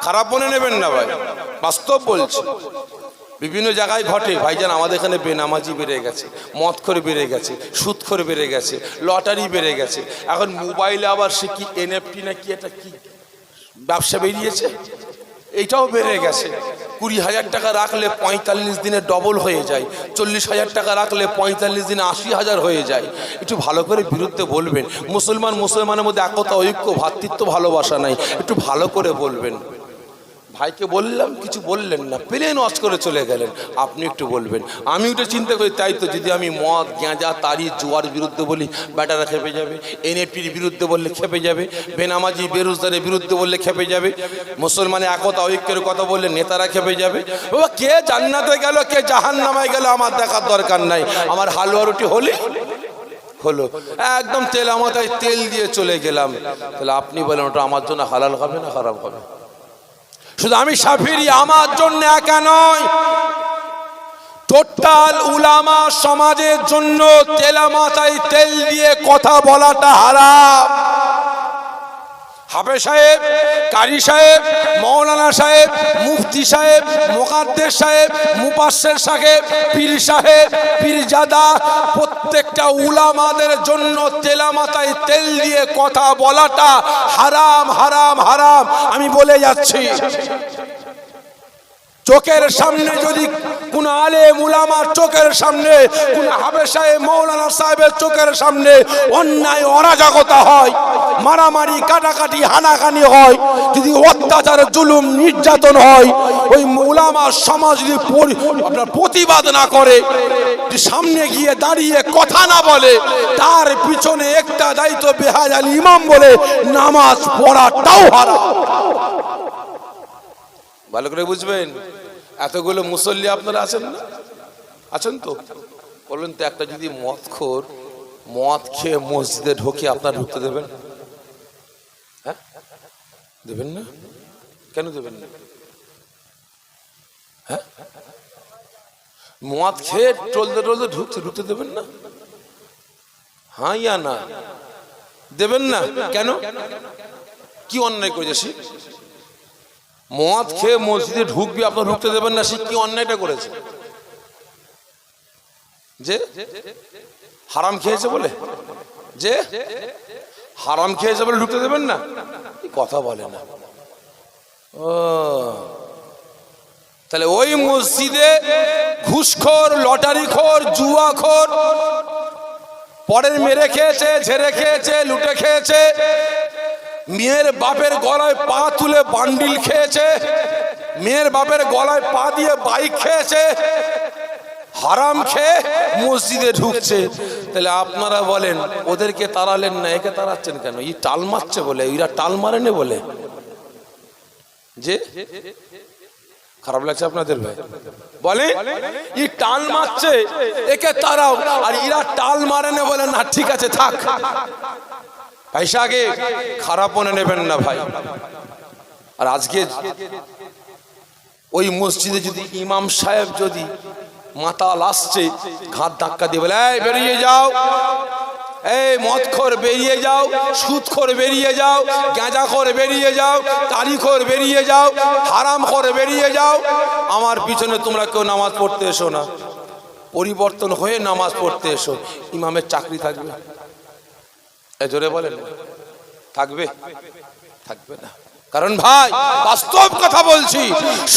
খারাপ মনে নেবেন না ভাই, বাস্তব বলছি। বিভিন্ন জায়গায় ঘটে ভাইজান, আমাদের এখানে বেনামাজি বেড়ে গেছে, মদখোর বেড়ে গেছে, সুদখোর বেড়ে গেছে, লটারি বেড়ে গেছে। এখন মোবাইলে আবার সে কি এনএফটি না কি একটা কি ব্যবসা বেরিয়েছে, এইটাও বেড়ে গেছে। 20,000 টাকা রাখলে 45 দিনে ডবল হয়ে যায়, 40,000 টাকা রাখলে 45 দিনে 80,000 হয়ে যায়। একটু ভালো করে বিরুদ্ধে বলবেন। মুসলমানের মধ্যে একতা, ঐক্য, ভ্রাতৃত্ব, ভালোবাসা নাই, একটু ভালো করে বলবেন। ভাইকে বললাম, কিছু বললেন না, প্লেন ওয়াজ করে চলে গেলেন। আপনি একটু বলবেন। আমি ওটা চিন্তা করি, তাই তো যদি আমি মদ, গাঁজা, তারি, জুয়ার বিরুদ্ধে বলি, ব্যাটারা খেপে যাবে। এনএফটির বিরুদ্ধে বললে খেপে যাবে। বেনামাজি, বেরোজগারের বিরুদ্ধে বললে খেপে যাবে। মুসলমানের একতা, ঐক্যের কথা বললে নেতারা খেপে যাবে। বাবা, কে জান্নাতে গেল, কে জাহান্নামে গেল, আমার দেখার দরকার নাই। আমার হালুয়া রুটি হলো, একদম তেলা মাথায় তেল দিয়ে চলে গেলাম। তাহলে আপনি বলেন ওটা আমার জন্য হালাল হবে না খারাপ হবে? শুধু আমি শাফিঈ, আমার জন্য একা নয়, টোটাল উলামা সমাজের জন্য তেলা মাথায় তেল দিয়ে কথা বলাটা হারাম। হাফেজ সাহেব, কারি সাহেব, মৌলানা সাহেব, মুফতি সাহেব, মুকাদ্দেস সাহেব, মুফাসসির সাহেব, পীর সাহেব, পীরজাদা, প্রত্যেকটা উলামাদের জন্য তেলা মাথায় তেল দিয়ে কথা বলাটা হারাম, হারাম, হারাম। আমি বলে যাচ্ছি, চোখের সামনে যদি কোন আলেম উলামার চোখের সামনে, কোন হাফেজ সাহেব, মৌলানা সাহেবের চোখের সামনে অন্যায় অরাজকতা হয়, মারামারি, কাটাকাটি, হানাহানি হয়, যদি অত্যাচার, জুলুম, নির্যাতন হয়, ওই উলামা সমাজ যদি আপনার প্রতিবাদ না করে, সামনে গিয়ে দাঁড়িয়ে কথা না বলে, তার পিছনে একটা দায়িত্ব বেহায়াল ইমাম বলে নামাজ পড়াটাও হারাম। ভালো করে বুঝবেন। এতগুলো মুসল্লি আপনারা আছেন না? আছেন তো? বলুন তো, একটা যদি মদখোর মদ খেয়ে মসজিদে ঢোকে, আপনারা ঢুকতে দেবেন? হ্যাঁ, দেবেন না? কেন দেবেন না? হ্যাঁ, মদ খেয়ে টলতে টলতে ঢুকতে দেবেন না? হ্যাঁ ইয়া না? দেবেন না কেন? কি অন্যায় করেছে? মদ খেয়ে মসজিদে ঢুকবি, আপনার ঢুকতে দেবেন না? সে কি অন্যায়টা করেছে? যে হারাম খেয়েছে বলে, যে হারাম খেয়েছে বলে ঢুকতে দেবেন না? কথা বলে না। ও, তাহলে ওই মসজিদে ঘুষখোর, লটারিখোর, জুয়াখোর, পরের মেরে খেয়েছে, ঝেড়ে খেয়েছে, লুটে খেয়েছে, মেয়ের বাপের গলায় পা তুলে বান্ডিল খেয়েছে, মেয়ের বাপের গলায় পা দিয়ে বাইক খেয়েছে, হারাম খেয়ে মসজিদে ঢুকছে। তাহলে আপনারা বলেন, ওদেরকে তাড়ালেন না, একে তাড়াচ্ছেন কেন? ই টাল মারছে বলে, এরা টাল মারেনি বলে। যে খারাপ লাগছে আপনাদের ভাই? বলে ই টাল মারছে, একে তাড়াও, আর এরা টাল মারেনি বলে না, ঠিক আছে থাক। পয়সা আগে খারাপ মনে নেবেন না ভাই। আর আজকে ওই মসজিদে যদি ইমাম সাহেব যদি মাতাল আসছে, ঘাট ধাক্কা দিয়ে বলে, এই বেরিয়ে যাও, এই মদখোর বেরিয়ে যাও, সুদখোর বেরিয়ে যাও, গাঁজাখোর বেরিয়ে যাও, তারিখোর বেরিয়ে যাও, হারামখোর বেরিয়ে যাও, আমার পিছনে তোমরা কেউ নামাজ পড়তে এসো না। পরিবর্তন হয়ে নামাজ পড়তে এসো। ইমামের চাকরি থাকবে? জোরে বলেন, থাকবে? থাকবে না। কারণ ভাই, বাস্তব কথা বলছি,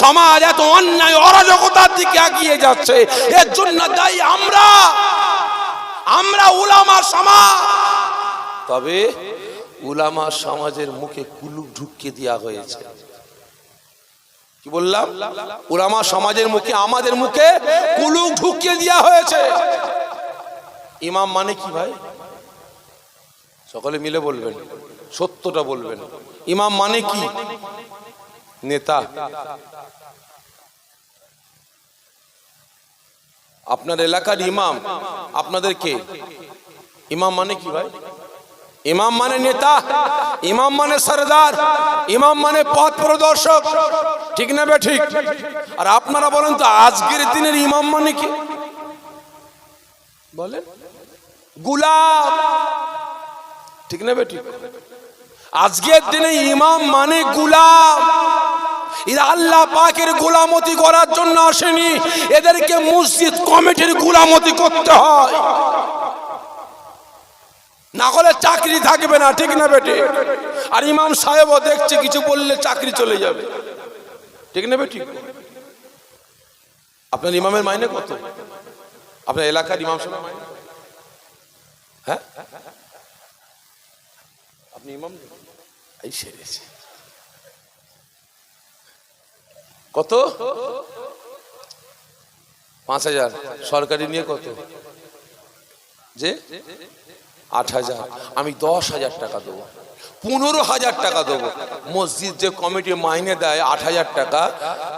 সমাজ এত অন্যায় অরাজকতার দিকে এগিয়ে যাচ্ছে, এর জন্য দায়ী আমরা উলামা সমাজ। তবে উলামা সমাজের মুখে কুলুপ ঢুকিয়ে দেওয়া হয়েছে। কি বললাম? উলামা সমাজের মুখে, আমাদের মুখে কুলুপ ঢুকিয়ে দেওয়া হয়েছে। ইমাম মানে কি ভাই? সকলে মিলে বলবেন, সত্যটা বলবেন। ইমাম মানে কি? নেতা। আপনার এলাকার ইমাম আপনাদের কে? ইমাম মানে কি ভাই? ইমাম মানে নেতা, ইমাম মানে সরদার, ইমাম মানে পথ প্রদর্শক, ঠিক না বে ঠিক? আর আপনারা বলেন তো আজকের দিনের ইমাম মানে কি? বলেন গোলাম, ঠিক না বে ঠিক? আজকের দিনে ইমাম মানে গোলাম। এরা আল্লাহ পাকের গোলামতি করার জন্য আসেনি, এদেরকে মসজিদ কমিটির গোলামতি করতে হয়, না হলে চাকরি থাকবে না, ঠিক না বেটি? আর ইমাম সাহেবও দেখছে কিছু বললে চাকরি চলে যাবে, ঠিক না বেটি? আপনার ইমামের মাইনে কত? আপনার এলাকার ইমাম সাহেবের মাইনে? হ্যাঁ, আপনি ইমাম এই সেরেছে কত? 5,000। সরকারি নিয়ে কত? যে 8,000। আমি 10,000 টাকা দেবো, 15,000 টাকা দেবো। মসজিদ যে কমিটি মাইনে দেয় 8,000 টাকা,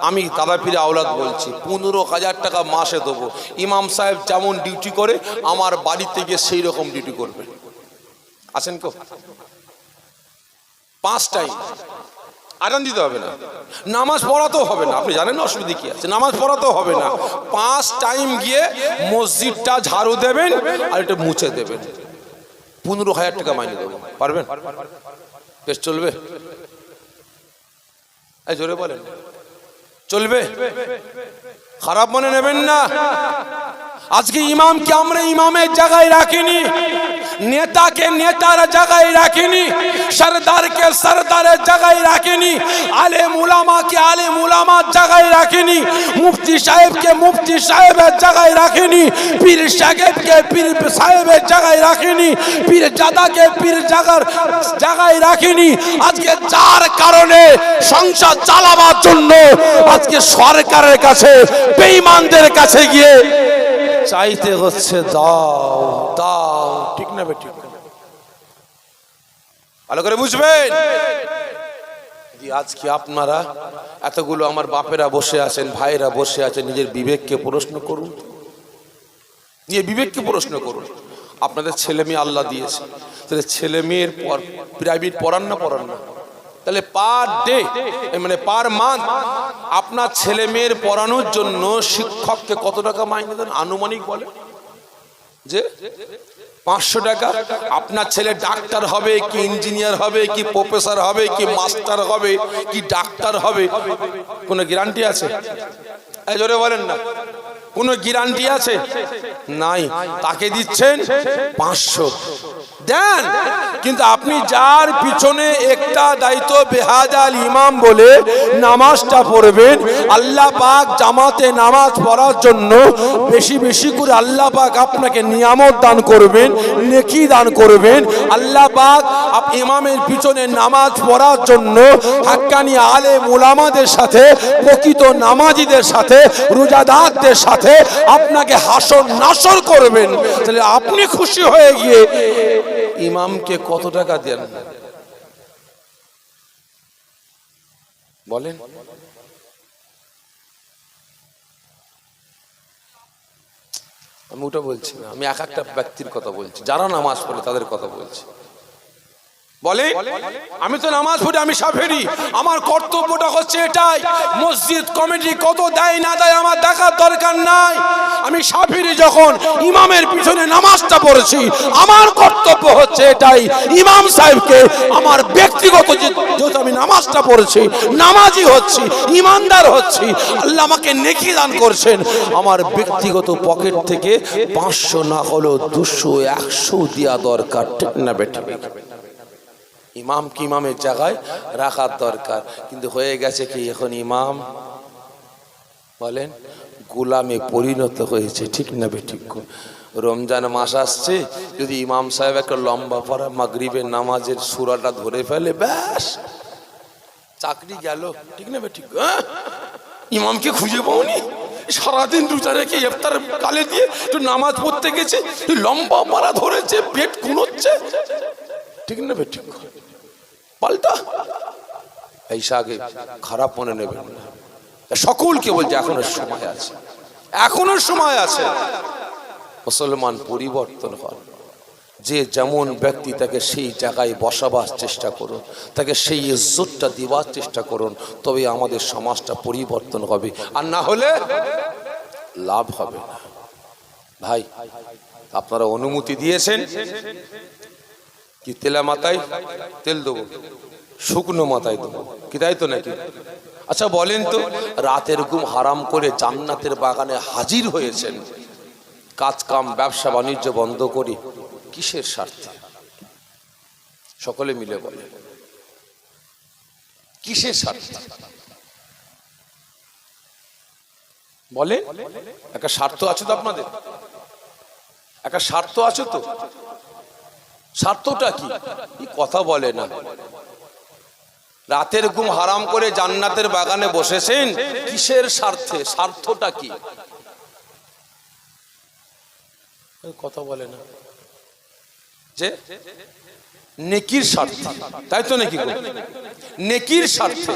আমি তারাপীরে আওলাদ বলছি 15,000 টাকা মাসে দেবো। ইমাম সাহেব যেমন ডিউটি করে আমার বাড়িতে গিয়ে সেই রকম ডিউটি করবে। আছেন কেউ? 5 টাইম আজান দিতে হবে না, নামাজ পড়াতেও হবে না। আপনি জানেন অসুবিধা কি আছে? নামাজ পড়াতেও হবে না, 5 টাইম গিয়ে মসজিদটা ঝাড়ু দেবেন আর এটা মুছে দেবেন। 15,000 টাকা মাইনে দেবো। পারবেন? বেশ চলবে? এই জোরে বলেন, চলবে? খারাপ মনে নেবেন না। আজকে ইমামকে আমরা ইমামের জায়গায় রাখিনি, নেতাকে নেতার জায়গায় রাখিনি, সরদারকে সরদারের জায়গায় রাখিনি, আলেম উলামাকে আলেম উলামার জায়গায় রাখিনি, মুফতি সাহেবকে মুফতি সাহেবের জায়গায় রাখিনি, পীর সাহেবকে পীর সাহেবের জায়গায় রাখিনি, পীর জাদাকে পীর জায়গায় রাখিনি। আজকে যার কারণে সংসার চালাবার জন্য আজকে সরকারের কাছে, বেঈমানদের কাছে গিয়ে চাইতে হচ্ছে দাও দাও, ঠিক না বেঠিক? ভালো করে বুঝবেন। আজকে আপনারা এতগুলো আমার বাপেরা বসে আছেন, ভাইরা বসে আছেন, নিজের বিবেককে প্রশ্ন করুন, নিজের বিবেককে প্রশ্ন করুন। আপনাদের ছেলে মেয়ে আল্লাহ দিয়েছে, তাহলে ছেলে মেয়ের প্রাইভেট পড়ান না পড়ান না? তাহলে পার ডে মানে পার মান্থ আপনার ছেলে মেয়ের পড়ানোর জন্য শিক্ষককে কত টাকা মাইনে দেন আনুমানিক বলে? যে 500 টাকা। আপনার ছেলে ডাক্তার হবে কি ইঞ্জিনিয়ার হবে কি প্রফেসর হবে কি মাস্টার হবে কি ডাক্তার হবে, কোনো গ্যারান্টি আছে? এই জোরে বলেন না, কোনো গ্যারান্টি আছে? নাই। তাকে দিচ্ছেন 500 দেন, কিন্তু আপনি যার পিছনে একটা দায়িত্ব বেহাজাল ইমাম বলে নামাজটা পড়বেন, আল্লাহ পাক জামাতে নামাজ পড়ার জন্য বেশি বেশি করে আল্লাহ পাক আপনাকে নিয়ামত দান করবেন, নেকি দান করবেন। আল্লাহ পাক ইমামের পিছনে নামাজ পড়ার জন্য হাক্কানি আলেম উলামাদের সাথে, প্রকৃত নামাজিদের সাথে, রোজাদারদের সাথে আপনাকে হাসর নাসর করবেন। তাহলে আপনি খুশি হয়ে গিয়ে ইমামকে কত টাকা দেন বলেন? আমি ওটা বলছি না, আমি এক একটা ব্যক্তির কথা বলছি, যারা নামাজ পড়ে তাদের কথা বলছি। বলে আমি তো নামাজ পড়ি, আমি শাফেঈ, আমার কর্তব্যটা হচ্ছে এটাই, মসজিদ কমিটি কত দেয় না দেয় আমার দেখার দরকার নাই। আমি শাফেঈ, যখন ইমামের পিছনে নামাজটা পড়েছি আমার কর্তব্য হচ্ছে এটাই, ইমাম সাহেবকে আমার ব্যক্তিগত যেহেতু আমি নামাজটা পড়েছি, নামাজি হচ্ছি, ইমানদার হচ্ছি, আল্লাহ আমাকে নেকি দান করছেন, আমার ব্যক্তিগত পকেট থেকে 500 না হলেও 200 100 দেওয়া দরকার, ঠিক না বেঠিক? ইমাম কি ইমামের জায়গায় রাখার দরকার। কিন্তু হয়ে গেছে কি এখন ইমাম বলেন গোলামে পরিণত হয়েছে, ঠিক না বেঠিক? রমজান মাস আসছে, যদি ইমাম সাহেব একটা লম্বা পড়া মাগরিবের নামাজের সূরাটা ধরে ফেলে, ব্যাস চাকরি গেল। ঠিক না ঠিক? ইমামকে খুঁজে পাওনি, সারাদিন রোজা রেখে ইফতার কালে দিয়ে একটু নামাজ পড়তে গেছে, লম্বা পাড়া ধরেছে, পেট কুনোচ্ছে। ঠিক না ঠিক? পাল্টা এইসাকে খারাপ মনে নেবেন না। সকলকে বলছে এখনো সময় আছে, এখনো সময় আছে। মুসলমান পরিবর্তন হন। যে যেমন ব্যক্তি তাকে সেই জায়গায় বসাবার চেষ্টা করুন, তাকে সেই ইজ্জতটা দিবার চেষ্টা করুন, তবে আমাদের সমাজটা পরিবর্তন হবে, আর না হলে লাভ হবে না। ভাই আপনারা অনুমতি দিয়েছেন কি তেলা মাথায় তেল দেবো, শুকনো মাথায় দেবো কি, তাই তো নাকি? আচ্ছা বলেন তো, রাতের ঘুম হারাম করে জান্নাতের বাগানে হাজির হয়েছেন, কাজ কাম ব্যবসা বাণিজ্য বন্ধ করি, কিসের স্বার্থে? সকলে মিলে বলে কিসের স্বার্থে বলে? একটা স্বার্থ আছে তো আপনাদের, একটা স্বার্থ আছে তো। স্বার্থটা কি? কথা বলে না। রাতের ঘুম হারাম করে জান্নাতের বাগানে বসেছেন, কিসের স্বার্থে? স্বার্থটা কি? কথা বলে না। যে নেকির স্বার্থে, তাই তো নাকি? নেকির স্বার্থে।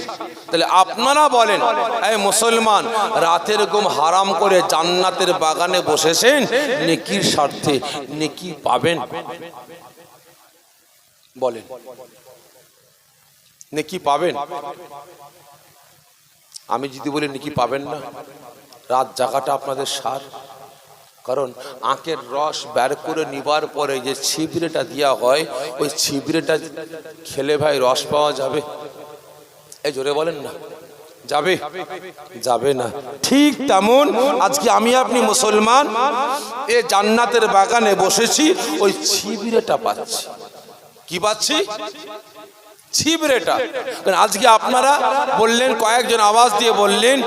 তাহলে আপনারা বলেন, এই মুসলমান রাতের ঘুম হারাম করে জান্নাতের বাগানে বসেছেন নেকির স্বার্থে, নেকি পাবেন? বলেন নেকি পাবেন? আমি যদি বলি নেকি পাবেন না, রাত জাগাটা আপনাদের সার। কারণ আখের রস বের করে নিবার পরে যে ছিবড়েটা দেওয়া হয়, ওই ছিবড়েটা খেলে ভাই রস পাওয়া যাবে? এই জোরে বলেন না, যাবে? যাবে না। ঠিক তেমন আজকে আমি আপনি মুসলমান এ জান্নাতের বাগানে বসেছি, ওই ছিবড়েটা পাচ্ছি। কি পাচ্ছি? ছিবড়েটা। আজকে আপনারা বললেন, কয়েকজন আওয়াজ দিয়ে বললেন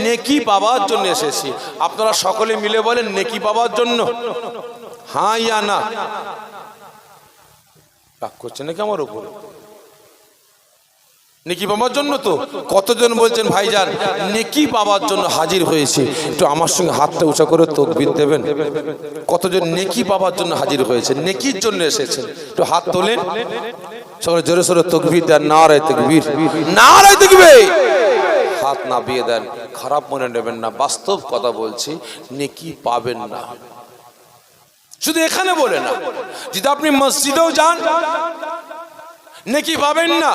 নেকি পাওয়ার জন্য এসেছি। আপনারা সকলে মিলে বলেন নেকি পাওয়ার জন্য, হ্যাঁ ইয়া না? রাগ করছে নাকি আমার উপর? নেকি পাওয়ার জন্য তো। কতজন বলছেন ভাইজান নেকি পাওয়ার জন্য হাজির হয়েছে? একটু আমার সঙ্গে হাতটা উঁচা করে তাকবীর দেবেন। কতজন নেকি পাওয়ার জন্য হাজির হয়েছে, নেকির জন্য এসেছেন? একটু হাত তোলেন সকলে, জোরে সোরে তাকবীর দেন, নারায়ে তাকবীর, নারায়ে তাকবীর। হাত নামিয়ে দেন, খারাপ মনে নেবেন না, বাস্তব কথা বলছি, নেকি পাবেন না। শুধু এখানে বলে না, যদি আপনি মসজিদেও যান নেকি পাবেন না,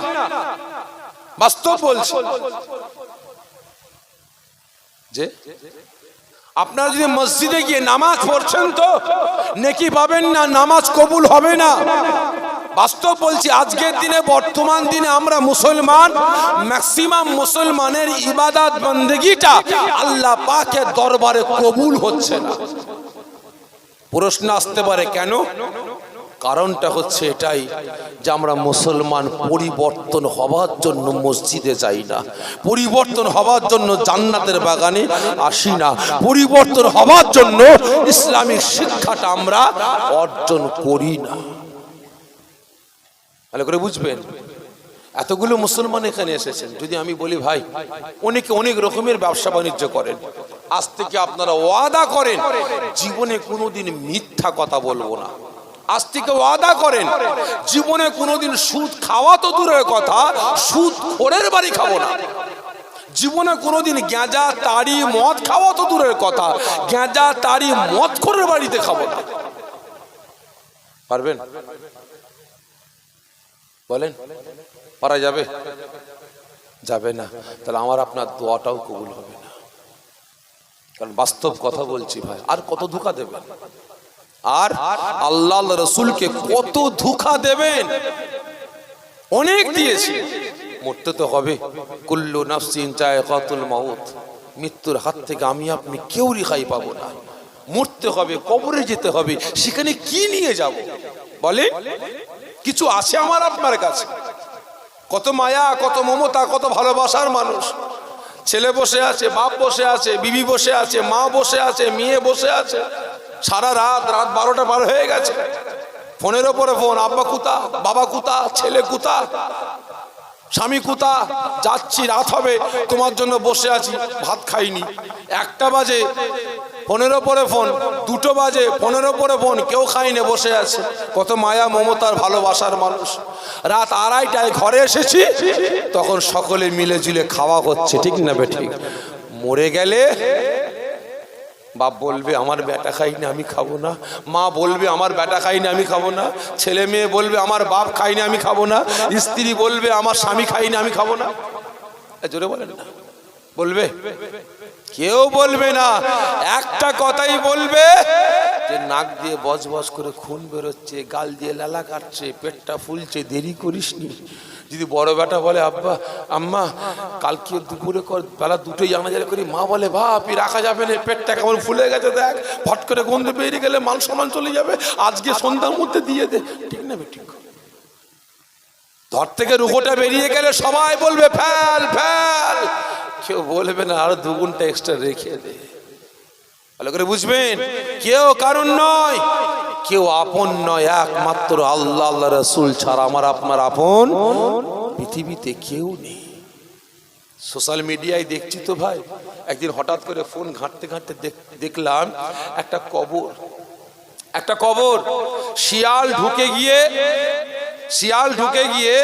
বাস্তব বলছি। যে আপনারা যদি মসজিদে গিয়ে নামাজ পড়ছেন তো নেকি পাবেন না, নামাজ কবুল হবে না। বাস্তব বলছি, আজকের দিনে বর্তমান দিনে আমরা মুসলমান, ম্যাক্সিমাম মুসলমানের ইবাদত বন্দেগিটা আল্লাহ পাকের দরবারে কবুল হচ্ছে না। প্রশ্ন আসতে পারে কেন? কারণটা হচ্ছে এটাই যে আমরা মুসলমান পরিবর্তন হবার জন্য মসজিদে যাই না, পরিবর্তন হবার জন্য জান্নাতের বাগানে আসি না, পরিবর্তন হবার জন্য ইসলামিক শিক্ষাটা আমরা অর্জন করি না। ভালো করে বুঝবেন। এতগুলো মুসলমান এখানে এসেছেন, যদি আমি বলি ভাই অনেকে অনেক রকমের ব্যবসা বাণিজ্য করেন, আজ থেকে আপনারা ওয়াদা করেন জীবনে কোনোদিন মিথ্যা কথা বলবো না। আজ থেকে ওয়াদা করেন জীবনে কোনোদিন সুদ খাওয়া তো দূরের কথা, সুদ খোরের বাড়ি খাবো না। জীবনে কোনোদিন গাঁজা তাড়ি মদ খাওয়া তো দূরের কথা, গাঁজা তাড়ি মদ খোরের বাড়িতে খাবো না। পারবেন? বলেন পারা যাবে? যাবে না। তাহলে আমার আপনার দোয়াটাও কবুল হবে না। কারণ বাস্তব কথা বলছি ভাই, আর কত ধোঁকা দেবেন? আর আল্লাহ রসুলকে কত ধোঁকা দেবেন? অনেক দিয়েছি, মরতে তো হবে। কুল্লু নাফসিন যায়কাতুল মাউত, মৃত্যুর হাত থেকে আমি আপনি কেউ রেহাই পাবো না। মরতে হবে, কবরে যেতে হবে, সেখানে কি নিয়ে যাব? বলে কিছু আছে আমার আপনার কাছে? কত মায়া, কত মমতা, কত ভালোবাসার মানুষ। ছেলে বসে আছে, বাপ বসে আছে, বিবি বসে আছে, মা বসে আছে, মেয়ে বসে আছে, সারা রাত 12টা পার হয়ে গেছে, ফোনের ওপরে ফোন, আব্বা কুতা, বাবা কুতা, ছেলে কুতা, স্বামী কুতা, যাচ্ছি, রাত হবে, তোমার জন্য বসে আছি, ভাত খাইনি। 1টা বাজে, ফোনের ওপরে ফোন, 2টো বাজে, ফোনের ওপরে ফোন, কেউ খাইনি, বসে আছে। কত মায়া মমতার ভালোবাসার মানুষ। রাত 2:30টায় ঘরে এসেছি, তখন সকলে মিলে ঝুলে খাওয়া হচ্ছে, ঠিক না বেঠিক? মরে গেলে বাপ বলবে আমার বেটা খাইনি আমি খাবো না, মা বলবে আমার বেটা খাইনি আমি খাবো না, ছেলে মেয়ে বলবে আমার বাপ খাইনি আমি খাবো না, স্ত্রী বলবে আমার স্বামী খাইনি আমি খাবো না। জোরে বলেন না, বলবে? কেউ বলবে না। একটা কথাই বলবে যে নাক দিয়ে বজ বজ করে খুন বেরোচ্ছে, গাল দিয়ে লালা কাটছে, পেটটা ফুলছে, দেরি করিসনি। যদি বড় বেটা বলে আব্বা আম্মা কালকে দুপুরে বেলা 2টোই আনাজারে করি, মা বলে বাপই রাখা যাবে না, পেটটা কেমন ফুলে গেছে দেখ, ফট করে গন্ধ বেরিয়ে গেলে মান সম্মান চলে যাবে, আজকে সন্ধ্যার মধ্যে দিয়ে দে, ঠিক না বেঠিক? ধর থেকে রুকোটা বেরিয়ে গেলে সবাই বলবে ফেল ফেল, কেউ বলবে না আরো 2 ঘন্টা এক্সট্রা রেখে দে। ভালো করে বুঝবেন, কেউ কারণ নয়, কেউ আপন নয়, একমাত্র আল্লাহ, আল্লাহ রাসূল ছাড়া আমার আপনার আপন পৃথিবীতে কেউ নেই। সোশ্যাল মিডিয়ায় দেখছি তো ভাই, একদিন হঠাৎ করে ফোন ঘাঁটতে ঘাঁটতে দেখলাম একটা কবর, শিয়াল ঢুকে গিয়ে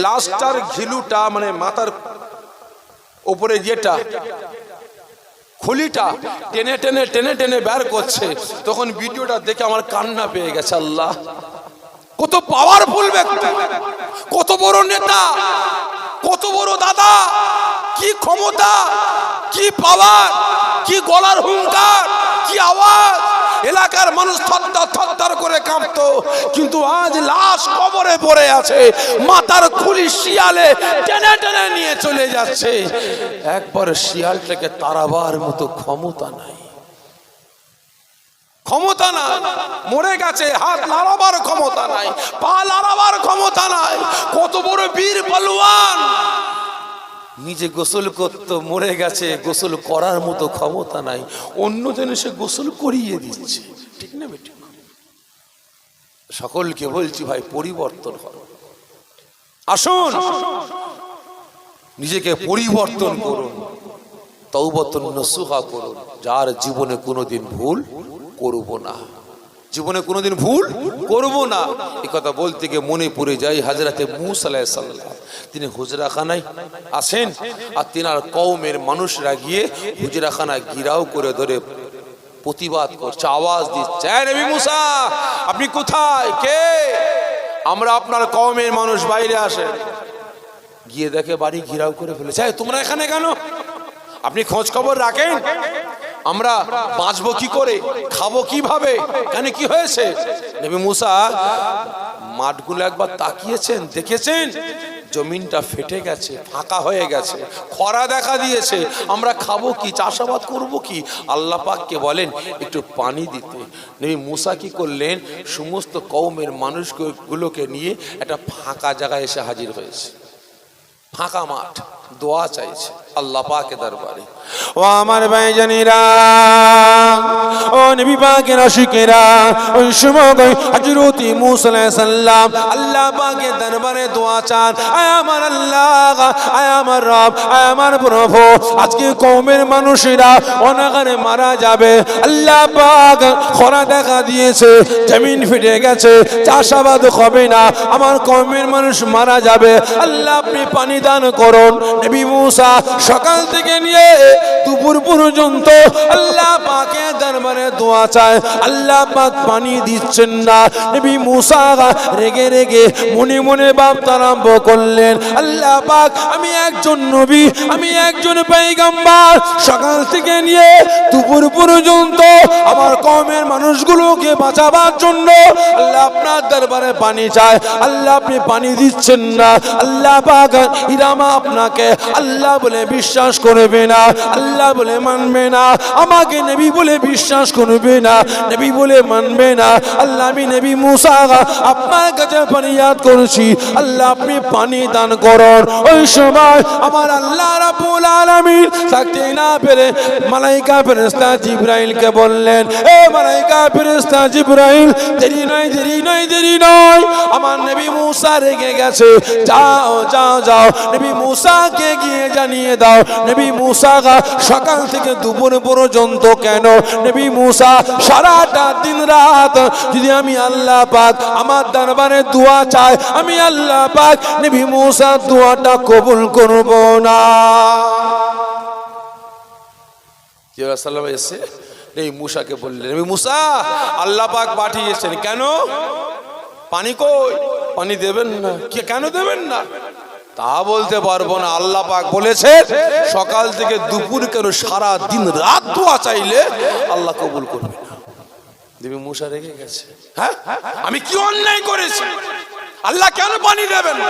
লাশটার ঘিলুটা, মানে মাথার উপরে যেটা খুলিটা টেনে টেনে টেনে টেনে বের করছে। তখন ভিডিওটা দেখে আমার কান্না পেয়ে গেছে। আল্লাহ, কত পাওয়ারফুল ব্যক্তি, কত বড় নেতা, কত বড় দাদা, কি ক্ষমতা, কি পাওয়ার, কি গলার হুঙ্কার, কি আওয়াজ, এলাকার মানুষ থরথর থরথর করে কাঁপতো। কিন্তু আজ লাশ কবরে পড়ে আছে, মাথার খুলি শিয়ালে টেনে টেনে নিয়ে চলে যাচ্ছে। একবার শিয়ালটাকে তাড়াবার মতো ক্ষমতা নাই, ক্ষমতা নাই, মরে গেছে, হাত নাড়াবার ক্ষমতা নাই, পা নাড়াবার ক্ষমতা নাই। কত বড় বীর পালোয়ান, নিজে গোসল করতো, মরে গেছে, গোসল করার মতো ক্ষমতা নাই, অন্য জনে সে গোসল করিয়ে দিচ্ছে, ঠিক না বেটি? সকলকে বলছি ভাই, পরিবর্তন করো, আসুন নিজেকে পরিবর্তন করুন, তওবাতুন নসুহা করুন, যার জীবনে কোনোদিন ভুল করব না, জীবনে কোনোদিন ভুল করব না। এই কথা বলতে গিয়ে মনে পড়ে যায় হযরতে মূসা আলাইহিস সালাম। তিনি হুজরাখানায় আসেন, আর তিনার কওমের মানুষরা গিয়ে হুজরাখানা ঘিরাও করে ধরে প্রতিবাদ করছে, আওয়াজ দিচ্ছে, নবী মূসা আপনি কোথায়, কে? আমরা আপনার কওমের মানুষ, বাইরে আসেন। গিয়ে দেখে বাড়ি ঘিরাও করে ফেলেছে। তোমরা এখানে কেন? আপনি খোঁজ খবর রাখেন আমরা বাঁচবো কি করে, খাবো কিভাবে, কেন কি হয়েছে? নবী মূসা মাঠগুলো একবার তাকিয়েছেন, দেখেছেন জমিনটা ফেটে গেছে, ফাঁকা হয়ে গেছে, খরা দেখা দিয়েছে, আমরা খাবো কি, চাষাবাদ করবো কি? আল্লাহ পাককে বলেন একটু পানি দিতে। নবী মূসা কি করলেন, সমস্ত কওমের মানুষগুলোকে নিয়ে একটা ফাঁকা জায়গায় এসে হাজির হয়েছে, ফাঁকা মাঠ, দোয়া চাইছে আল্লাহ পাকের দরবারে। ও আমার ভাইজানেরা, ও নবী পাকের আশিকেরা, ওই সময় হযরত মূসা আলাইহিস সালাম আল্লাহ পাকের দরবারে দোয়া চান, আয় আমার আল্লাহ, আয় আমার রব, আয় আমার প্রভু, আজকে কওমের মানুষেরা অনাগারে মারা যাবে, আল্লাহ পাক খরা দেখা দিয়েছে, জমিন ফেটে গেছে, চাষাবাদ হবে না, আমার কওমের মানুষ মারা যাবে, আল্লাহ আপনি পানি দান করুন। নবী মূসা সকাল থেকে নিয়ে দুপুর পর্যন্ত আল্লাহ পাকের দরবারে দোয়া চায়, আল্লাহ পাক পানি দিচ্ছেন না। নবী মূসা রেগে রেগে মনে মনে ভাবতে আরম্ভ করলেন, আল্লাহ পাক আমি একজন নবী, আমি একজন পয়গম্বর, সকাল থেকে নিয়ে দুপুর পর্যন্ত আমার কওমের মানুষগুলোকে বাঁচাবার জন্য আল্লাহ আপনার দরবারে পানি চায়, আল্লাহ আপনি পানি দিচ্ছেন না, আল্লাহ পাক ইরামা আপনাকে আল্লাহ বলে বিশ্বাস করবে না, আল্লাহ বলে মানবে না, আমাকে নবী বলে বিশ্বাস করবে না, নবী বলে মানবে না। আল্লাহ আমি নবী মুসা আপনার কাছে ফরিয়াদ করছি, আল্লাহ আপনি পানি দান করুন। ওই সময় আমার আল্লাহ রাব্বুল আলামিন থাকতে না পেরে মালাইকা ফেরেশতা জিবরাইলকে বললেন, এ মালাইকা ফেরেশতা জিবরাইল, দেরি নয় দেরি নয় দেরি নয়, আমার নবী মুসা রেগে গেছে, যাও যাও যাও নবী মুসাকে গিয়ে জানিয়ে দাও। নবী মুসা সকাল থেকে দুপুর পর্যন্ত কেন নবী মুসা সারাটা দিন রাত যদি আমি আল্লাহ পাক আমার দরবারে দোয়া চাই, আমি আল্লাহ পাক নবী মুসা দোয়াটা কবুল করব না। সাল্লাম এসে নবী মুসাকে বললেন, নবী মুসা আল্লাহ পাক পাঠিয়েছেন, কেন পানি কই, পানি দেবেন না? কেন দেবেন না? তা বলতে পারবো না, আল্লাহ পাক বলেছে সকাল থেকে দুপুর কেন সারা দিন রাত দোয়া চাইলে আল্লাহ কবুল করবে না। নবী মুসা রেগে গেছে, হ্যাঁ আমি কি অন্যায় করেছি, আল্লাহ কেন পানি দেবেন না?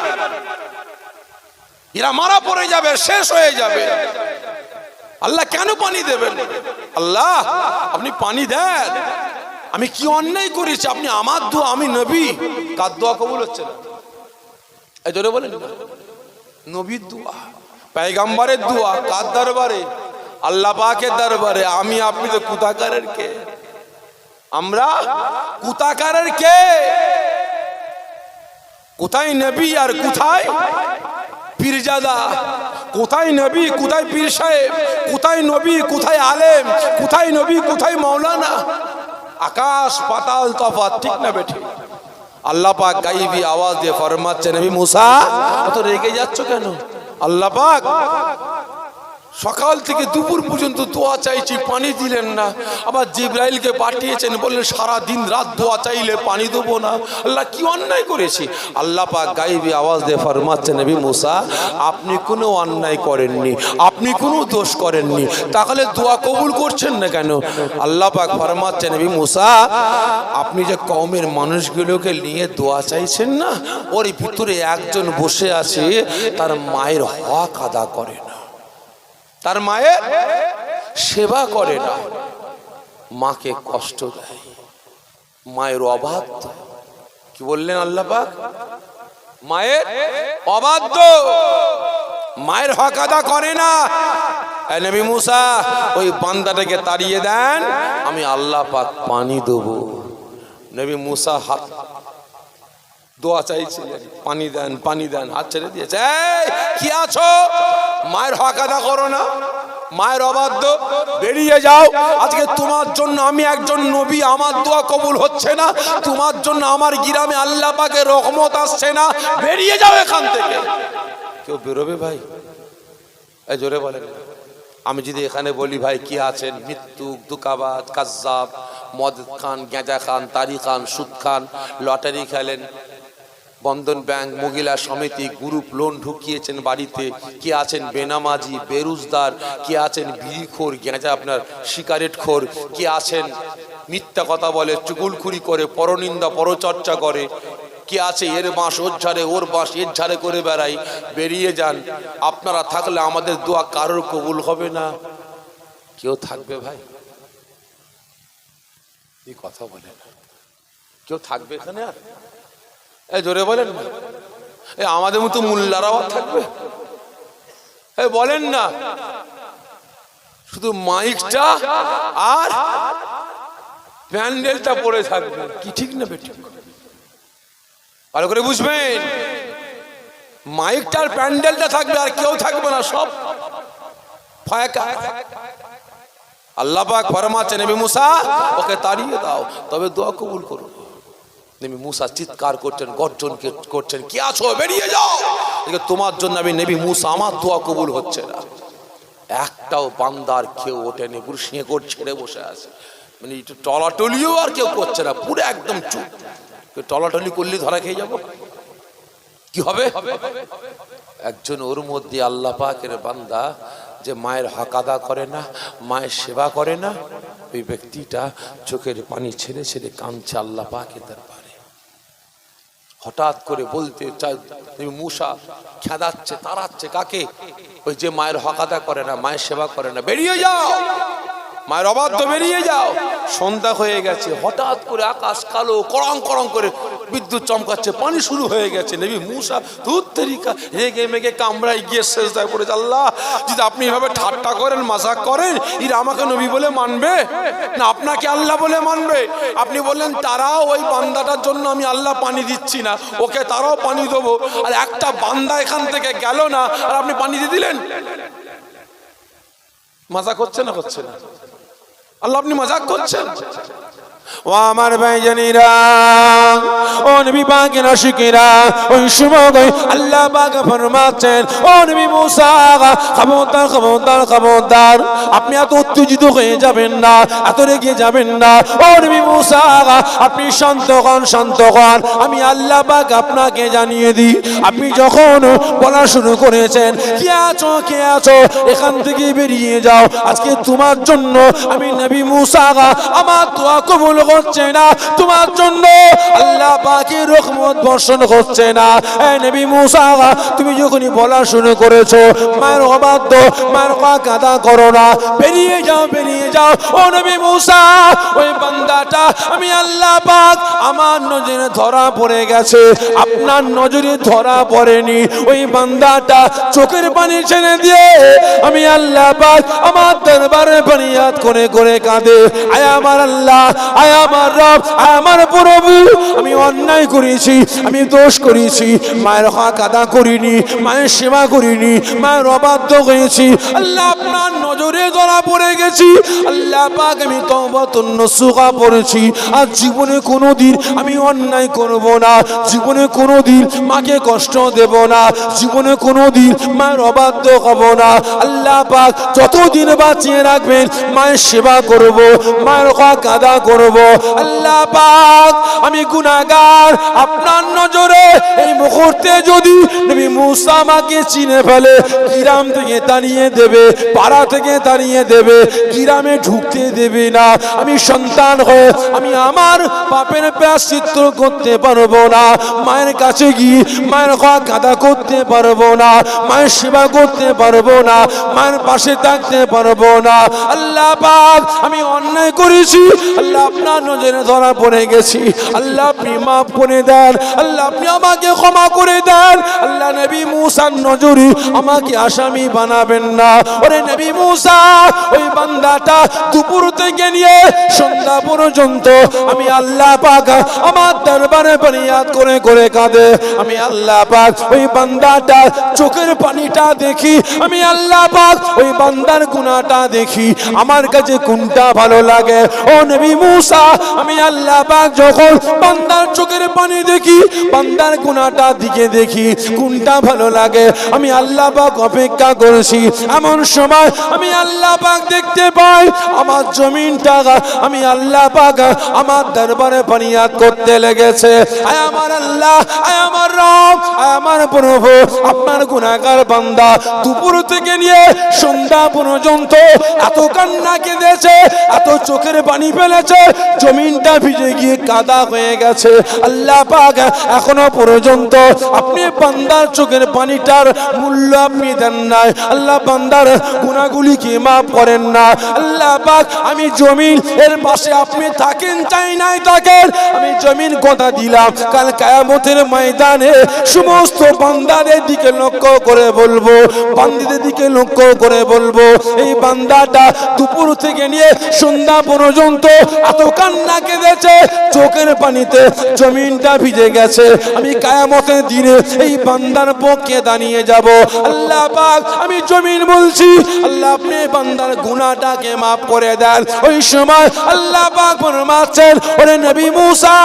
এরা মারা পড়ে যাবে, শেষ হয়ে যাবে, আল্লাহ কেন পানি দেবেন? আল্লাহ আপনি পানি দেন, আমি কি অন্যায় করেছি, আপনি আমার দোয়া, আমি নবী, কার দোয়া কবুল হচ্ছে না? এই জোরে বলেন, নবীর দোয়া, পয়গম্বরের দোয়া, কার দরবারে? আল্লাহ পাকের দরবারে। আমি আপনি তো কুতাকারের কে, আমরা কুতাকারের কে? কোথায় নবী আর কোথায় পীরজাদা? কোথায় নবী কোথায় পীর সাহেব? কোথায় নবী কোথায় আলেম? কোথায় নবী কোথায় মাওলানা? আকাশ পাতাল তফাৎ, ঠিক না বেঠি? আল্লাহ পাক গাইবি আওয়াজ দিয়ে ফরমাচ্ছে, নবী মুসা এত রেগে যাচ্ছ কেন? আল্লাহ পাক সকাল থেকে দুপুর পর্যন্ত দোয়া চাইছি, পানি দিলেন না, আবার জিবরাইলকে পাঠিয়েছেন, বললেন সারা দিন রাত দোয়া চাইলে পানি দেবো না, আল্লাহ কি অন্যায় করেছি? আল্লাহ পাক গাইবি আওয়াজ দিয়ে ফরমাচ্ছে, নবী মুসা আপনি কোনো অন্যায় করেননি, আপনি কোনো দোষ করেননি, তাহলে দোয়া কবুল করছেন না কেন? আল্লাহ পাক ফরমাচ্ছে, নবী মুসা আপনি যে কওমের মানুষগুলোকে নিয়ে দোয়া চাইছেন না, ওর ভিতরে একজন বসে আছে, তার মায়ের হক আদা করে না, তার মায়ের সেবা করে না, মাকে কষ্ট দেয়, মায়ের অবাধ্য। কি বললেন আল্লাহ পাক? মায়ের অবাধ্য, মায়ের হক আদা করে না। নবী মুসা ওই বান্দাটাকে তাড়িয়ে দেন, আমি আল্লাহ পাক পানি দেবো। নবী মুসা হাত দোয়া চাইছিলেন, পানি দেন পানি দেন, হাত ছেড়ে দিয়েছে। কি আছো, মায়ের হক আদা করো না, মায়ের অবাধ্য, বেরিয়ে যাও। আজকে তোমার জন্য আমি একজন নবী, আমার দোয়া কবুল হচ্ছে না, তোমার জন্য আমার গ্রামে আল্লাহ পাকের রহমত আসছে না, বেরিয়ে যাও এখান থেকে। কেউ বেরোবে ভাই? এই জোরে বলেন। আমি যদি এখানে বলি ভাই কি আছেন, মৃত্যু, দুকাবাজ, কাজ্জাব, মদ খান, গেঁজা খান, তারি খান, সুদ খান, লটারি খেলেন, বন্ধন ব্যাংক, মহিলা সমিতি, গ্রুপ লোন ঢুকিয়েছেন বাড়িতে, কি আছেন বেনামাজি, বেরুজদার, কি আছেন বিড়িখোর, গেঁজা আপনার সিগারেট খোর, কি আছেন মিথ্যা কথা বলে, চুগলখুরি করে, পরনিন্দা পরচর্চা করে, কি আছে এর বাঁশ ওর ঝাড়ে, ওর বাঁশ এর ঝাড়ে করে বেড়াই। বেরিয়ে যান, আপনারা থাকলে আমাদের দোয়া কারোর কবুল হবে না। কেউ থাকবে ভাই? এই কথা বলে না, কেউ থাকবে এখানে? আর এই জোরে বলেন না, এই আমাদের মতো মোল্লারাও থাকবে? এই বলেন না, শুধু মাইকটা আর প্যান্ডেলটা পড়ে থাকবে, কি ঠিক না বেঠিক? ভালো করে বুঝবেন, মাইকটার প্যান্ডেলটা থাকবে আর কেউ থাকবে না, সব ফায়কা। আল্লাহ পাক ফরমাচ্ছে, নবী মুসা ওকে তাড়িয়ে দাও, তবে দোয়া কবুল করো। নবী মুসা চিৎকার করছেন, গর্জন করছেন, কি আছো, বেরিয়ে যাও, তোমার জন্য আমি নবী মুসা, আমার দোয়া কবুল হচ্ছে না। একটাও বান্দার কেউ ওঠেনি, পুরো শেকড় ছেড়ে বসে আছে, মানে একটু টলাটলিও আর কেউ করছে না, পুরো একদম চুপ। টলাটলি করলে ধরা খেয়ে যাব, কি হবে? একজন ওর মধ্যে আল্লাহ পাকের বান্দা, যে মায়ের হক আদা করে না, মায়ের সেবা করে না, ওই ব্যক্তিটা চোখের পানি ছেড়ে ছেড়ে কাঁদছে আল্লাহ পাকের দরবারে। হঠাৎ করে বলতে চাই মূসা খেদাচ্ছে, তাড়াচ্ছে কাকে? ওই যে মায়ের হক আদায় করে না, মায়ের সেবা করে না, বেরিয়ে যাও, মায়ের অবাধ্য, বেরিয়ে যাও। সন্ধ্যা হয়ে গেছে, হঠাৎ করে আকাশ কালো, করং করং করে বিদ্যুৎ চমকাচ্ছে, পানি শুরু হয়ে গেছে। নবী মূসা ধুর তেরিকা রেগে মেগে কামড়ায় গিয়ে সেজদায় পড়েছে, আল্লাহ যদি আপনি এভাবে ঠাট্টা করেন, মাজাক করেন, এরা আমাকে নবী বলে মানবে না আপনাকে আল্লাহ বলে মানবে? আপনি বললেন তারাও ওই বান্দাটার জন্য আমি আল্লাহ পানি দিচ্ছি না, ওকে তারাও পানি দেবো, আর একটা বান্দা এখান থেকে গেল না আর আপনি পানি দিয়ে দিলেন। মজাক হচ্ছে না? হচ্ছে না? আল্লাহ আপনি মজাক করছেন? ও আমার ভাইজানেরা, ও নবী পাকের আশিকেরা, ওই সময় আল্লাহ পাক ফরমাচ্ছেন, ও নবী মুসা খবরদার খবরদার খবরদার, আপনি এত উত্তেজিত হয়ে যাবেন না, এত রেগে যাবেন না। ও নবী মুসা আপনি শান্ত হন, শান্ত হন। আমি আল্লাহ পাক আপনাকে জানিয়ে দিই, আপনি যখন বলা শুরু করেছেন কে আছো কে আছো, এখান থেকে বেরিয়ে যাও, আজকে তোমার জন্য আমি নবী মুসা আমার দোয়া কবুল হচ্ছে না, তোমার জন্য আল্লাহ পাকের রহমত বর্ষণ হচ্ছে না। এই নবী মুসা তুমি যখনই বলা শুরু করেছো মায়ের অবাধ্য, মায়ের হক আদা করো না, বেরিয়ে যাও, বেরিয়ে যাও। ও নবী মুসা ওই বান্দাটা আমি আল্লাহ পাক আমার নজরে ধরা পড়ে গেছে, আপনার নজরে ধরা পড়েনি। ওই বান্দাটা চোখের পানি ছেড়ে দিয়ে আমি আল্লাহ পাক আমার দরবারে ফরিয়াদ করে করে কাঁদে, আয় আমার আল্লাহ, আয় আমার রব, আয় আমার প্রভু, আমি অন্যায় করেছি, আমি দোষ করেছি, মায়ের হক আদা করিনি, মায়ের সেবা করিনি, মায়ের অবাধ্য হয়েছি, আল্লাহ আপনার নজরে ধরা পড়ে গেছি। আল্লাহ পাক আমি তওবাতুন নসুহা পড়েছি, আর জীবনে কোনোদিন আমি অন্যায় করব না, জীবনে কোনোদিন মাকে কষ্ট দেব না, জীবনে কোনোদিন মায়ের অবাধ্য হব না। আল্লাহ পাক যতদিন বাঁচিয়ে রাখবেন মায়ের সেবা করব, মায়ের হক আদা করব। আল্লাহ পাক আমি গুনাহগার, আপনার নজরে এই মুহূর্তে যদি নবী মুসা আমাকে চিনে ফেলে, গ্রাম থেকে তাড়িয়ে দেবে, পাড়া থেকে তাড়িয়ে দেবে, গ্রামে ঢুকতে দেবে না। আমি সন্তান হয়ে আমি আমার পাপের প্রায়শ্চিত্ত করতে পারবো না, মায়ের কাছে গিয়ে মায়ের হক আদা করতে পারবো না, মায়ের সেবা করতে পারবো না, মায়ের পাশে থাকতে পারবো না। আল্লাহ পাক আমি অন্যায় করেছি, আল্লাহ আপনার নজরে ধরা পড়ে গেছি, আল্লাহ আপনি মাফ করে দেন, আল্লাহ আপনি আমাকে ক্ষমা করে দেন। আল্লাহ নবী মুসার নজরে আমাকে আসামি বানাবেন না। ওরে নবী মুসা ওই বান্দাটা দুপুর থেকে নিয়ে সন্ধ্যা পর্যন্ত আমি আল্লাহ পাক আমার দরবারে ফরিয়াদ করে করে কাঁদে, আমি আল্লাহ পাক ওই বান্দাটা চোখের পানিটা দেখি, আমি আল্লাহ পাক ওই বান্দার গুনাহটা দেখি, আমার কাছে কোনটা ভালো লাগে? ও নবী মুসা আমি আল্লাহ পাক যখন বান্দার চোখের পানি দেখি, বান্দার গুনাহটা দিকে দেখি, কোনটা ভালো লাগে? আমি আল্লাহ পাক অপেক্ষা করেছি, এমন সময় আমি আল্লাহ পাক দেখতে পাই আমার জমিনটা আমি আল্লাহ পাক আমার দরবারে ফরিয়াদ করতে লেগেছে, আয় আমার আল্লাহ, আয় আমার রব, আয় আমার প্রভু, আপনার গুনাহগার বান্দা দুপুর থেকে নিয়ে সন্ধ্যা পর্যন্ত এত কান্না কেঁদেছে, এত চোখের পানি ফেলেছে, জমিনটা ভিজে গিয়ে কাদা হয়ে গেছে। আল্লাহ পাক এখনো পর্যন্ত আপনি বান্দার চোখের পানিটার মূল্য আপনি দেন নাই, আল্লাহ বান্দার গুনাহগুলিকে মাফ করেন না। আল্লাহ পাক আমি জমিন এর পাশে আপনি থাকেন চাই নাই থাকেন, আমি জমিন কথা দিলাম কাল কিয়ামতের ময়দানে সমস্ত বান্দাদের দিকে লক্ষ্য করে বলবো, বান্দিদের দিকে লক্ষ্য করে বলবো, এই বান্দাটা দুপুর থেকে নিয়ে সন্ধ্যা পর্যন্ত এত কান্না কেঁদেছে, চোখের পানিতে জমিনটা ভিজে গেছে, আমি কিয়ামতের দিনে এই বান্দার পক্ষে দাঁড়িয়ে যাব। আল্লাহ পাক আমি জমিন বলছি, আল্লাহ আপনি বান্দার গুনাহটাকে মাফ করে দেন। ওই সময় আল্লাহ পাক ফরমাচ্ছেন, ওরে নবী মুসা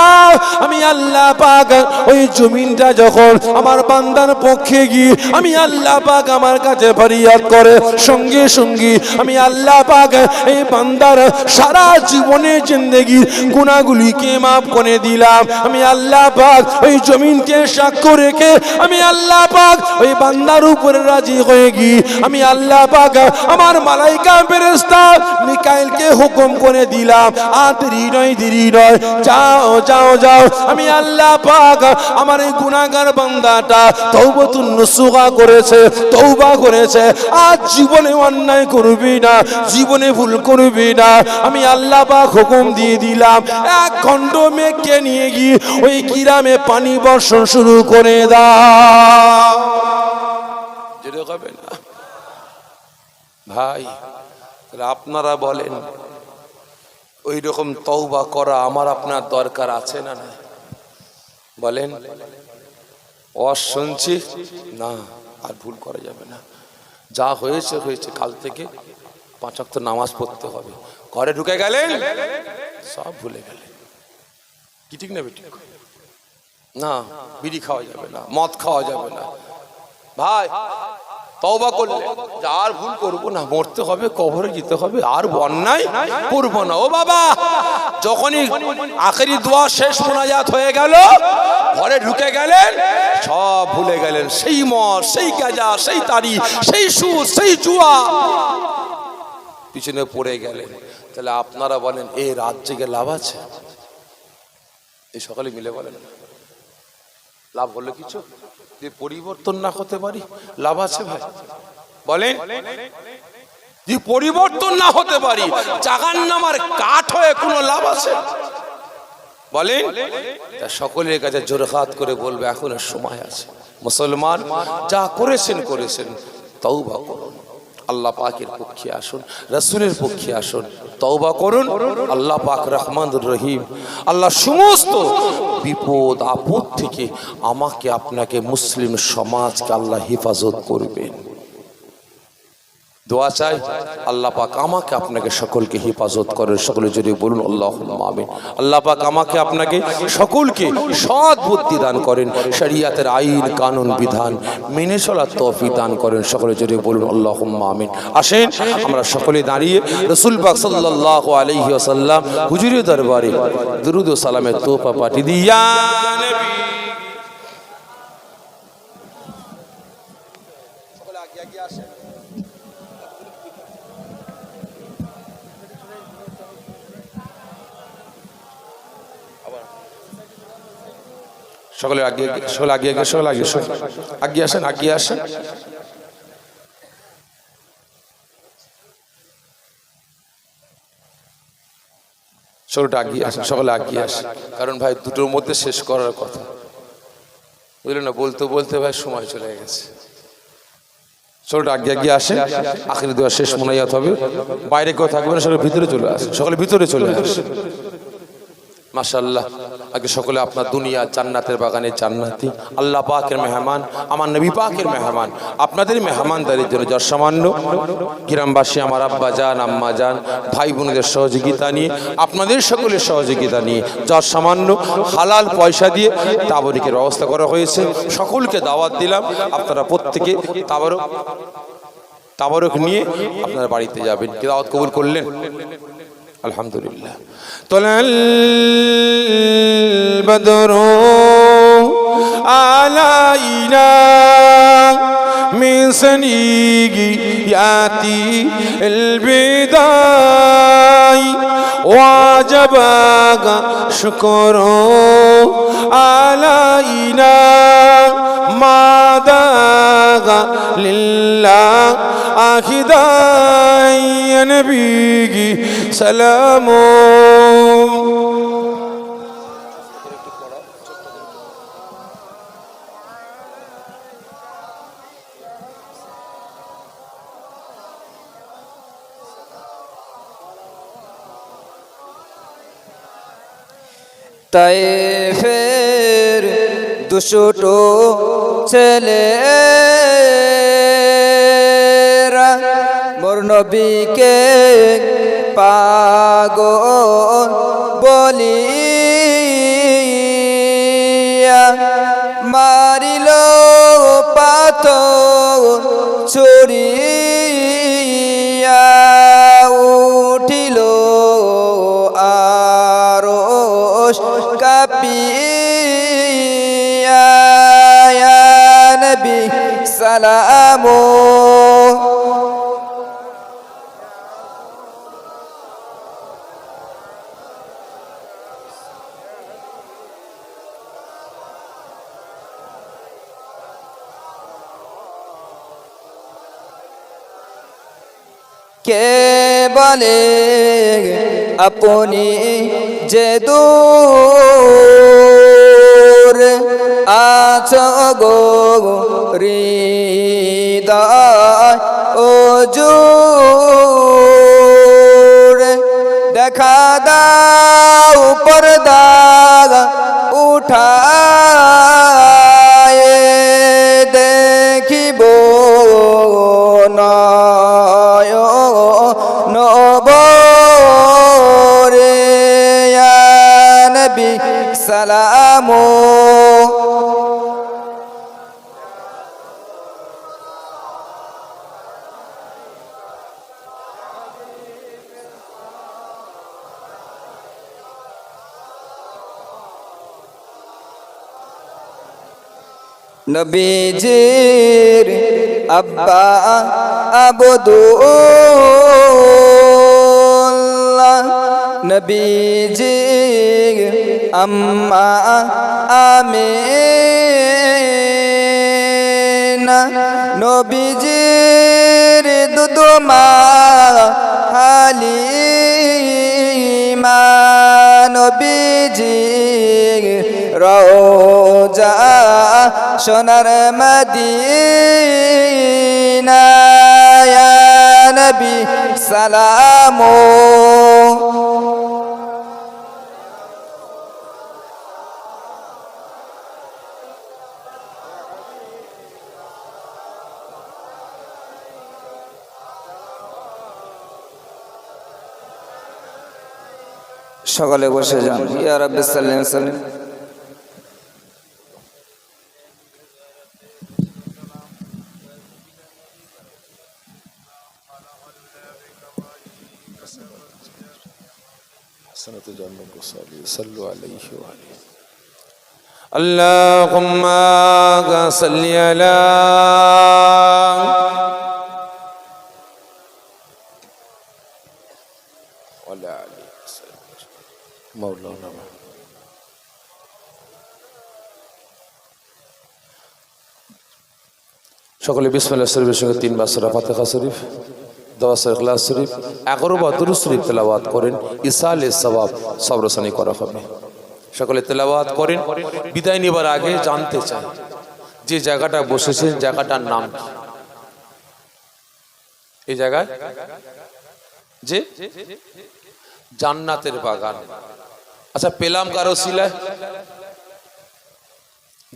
আমি আল্লাহ পাক ওই জমিনটা যখন আমার বান্দার পক্ষে গিয়ে আমি আল্লাহ পাক আমার কাছে ফরিয়াদ করে সঙ্গে সঙ্গে আমি আল্লাহ পাক এই বান্দার সারা জীবনের জিন্দেগির গুনাহগুলিকে মাফ করে দিলাম। আমি আল্লাহ পাক ওই জমিনকে সাক্ষ্য রেখে আমি আল্লাহ পাক ওই বান্দার উপরে রাজি হয়ে গিয়ে আমি আল্লাহ পাক আমার মালাইকা ফেরেশতা মিকাইলকে হুকুম করে দিলাম, আর দেরি নয়, যাও যাও যাও। আমি আল্লাহ পাক আমার এই গুনাহগার বান্দাটা তওবাতুন নসুহা করেছে, তওবা করেছে, আজ জীবনে অন্যায় করবি না, জীবনে ভুল করবি না। আমি আল্লাহ পাক হুকুম দিয়ে দিলাম, এক খণ্ড মেঘকে নিয়ে গিয়ে ওই গ্রামে পানি বর্ষণ শুরু করে দাও। যেটা হবে না ভাই, আপনারা বলেন ওই রকম তওবা করা আমার আপনার দরকার আছে না না? বলেন। শুনছি না, আর ভুল করা যাবে না। যা হয়েছে হয়েছে, কাল থেকে 5 ওয়াক্ত নামাজ পড়তে হবে। ঘরে ঢুকে গেলেন সব ভুলে গেলেন, কি ঠিক না বেটি? না, বিড়ি খাওয়া যাবে না, মদ খাওয়া যাবে না ভাই। তওবা করলে আর ভুল করব না, মরতে হবে, কবরে যেতে হবে, আর অন্যায় করব না। ও বাবা, যখনই আখেরি দোয়া শেষ মোনাজাত হয়ে গেল, ঘরে ঢুকে গেলেন, সব ভুলে গেলেন। সেই মদ, সেই গাঁজা, সেই তারি, সেই সুদ, সেই জুয়া পিছনে পড়ে গেলেন। তাহলে আপনারা বলেন এই রাত জেগে লাভ আছে? এই সকালে মিলে বলেন লাভ হলো কিছু? যে পরিবর্তন না হতে পারি লাভ আছে ভাই? বলেন। যে পরিবর্তন না হতে পারি, জাহান্নামের কাঠ হয়ে কোনো লাভ আছে? বলেন। সকলের কাছে জোরহাত করে বলবে এখনো সময় আছে। মুসলমান যা করেছেন তওবা করুন, আল্লাহ পাকের পক্ষে আসুন, রাসূলের পক্ষে আসুন, তওবা করুন। আল্লাহ পাক রহমানুর রহিম, আল্লাহ সমস্ত বিপদ আপদ থেকে আমাকে আপনাকে মুসলিম সমাজকে আল্লাহ হেফাজত করবেন। দোয়া চাই আল্লাহ পাক আমাকে আপনাকে সকলকে হেফাজত করেন। সকলে যদি বলুন আল্লাহুম্মা আমিন। আল্লাহ পাক আমাকে আপনাকে সকলকে সৎ বুদ্ধি দান করেন, শরিয়াতের আইন কানুন বিধান মেনে চলার তৌফিক দান করেন। সকলে যদি বলুন আল্লাহুম্মা আমিন। আসেন আমরা সকলে দাঁড়িয়ে রাসূল পাক সাল্লাল্লাহু আলাইহি ওয়াসাল্লাম হুজুরের দরবারে দুরূদ ও সালামের তোহফা পাঠিয়ে দিয়া নবী। সকলে আগে আগে আসেন। সকলে আগে আসেন। সকলে আগিয়ে আসেন, কারণ ভাই দুটোর মধ্যে শেষ করার কথা, বুঝলেন না? বলতে বলতে ভাই সময় চলে গেছে। সকলে আগে আসেন, আখির দোয়া শেষ মোনাজাত হবে। বাইরে কেউ থাকবে না, সকলে ভিতরে চলে আসেন। সকলে ভিতরে চলে আসেন। মাশাআল্লাহ। আগে সকলে আপনার দুনিয়া জান্নাতের বাগানে জান্নাতি, আল্লাহ পাকের মেহমান, আমার নবী পাকের মেহমান, আপনাদের মেহমানদারির জন্য যা সামান্য গ্রামবাসী, আমার আব্বা জান, আম্মা জান, ভাই বোনদের সহযোগিতা নিয়ে, আপনাদের সকলের সহযোগিতা নিয়ে যা সামান্য হালাল পয়সা দিয়ে তাবরুকের ব্যবস্থা করা হয়েছে। সকলকে দাওয়াত দিলাম, আপনারা প্রত্যেকে তাবরুক নিয়ে আপনারা বাড়িতে যাবেন। কি দাওয়াত কবুল করলেন? আলহামদুলিল্লাহ। তোলাল বদরু আলাইনা মিন সনিগিয়াতি আল বিদাই ওয়াজাবা শুকরু আলাইনা মাদাগা লিল্লাহ আখিদাই নবী সালামু। তায়েফের দুশোটো ছেলে মোর নবীকে পাগল বলিয়া মারিল আতর ছড়িয়া উঠিল আরশ কাঁপিয়া ইয়া নবী সালাম কে বলে আপনি যে দূর আছো গো হৃদয় ওজুর দেখা দাও পর্দা উঠায় দেখিব নবরে ইয়া নবী সালাম নবীজির আব্বা আবদুল্লাহ নবীজির আম্মা আমিনা নবীজির দুদমা হালিমা নবীজির রওজা সোনার মদিনা ইয়া নবী সালাম সকলে বসে যান ইয়া রাব্বি সাল্লাল্লাহু আলাইহি ওয়াসাল্লাম اللهم صل على مولانا সকলে বিসমিল্লাহ শরীফের সঙ্গে 3 বার সূরা ফাতিহা শরীফ 10 বার ইখলাস শরীফ 11 বার দুরূদ শরীফ তেলাওয়াত করেন ইসালে সওয়াব সবরসানি করা হবে সকলে তেলাওয়াত করেন বিদায় নেবার আগে জানতে চাই যে জায়গাটা বসেছেন জায়গাটার নাম কি এই জায়গায় যে জান্নাতের বাগান আচ্ছা পেলাম কার ওসিলায়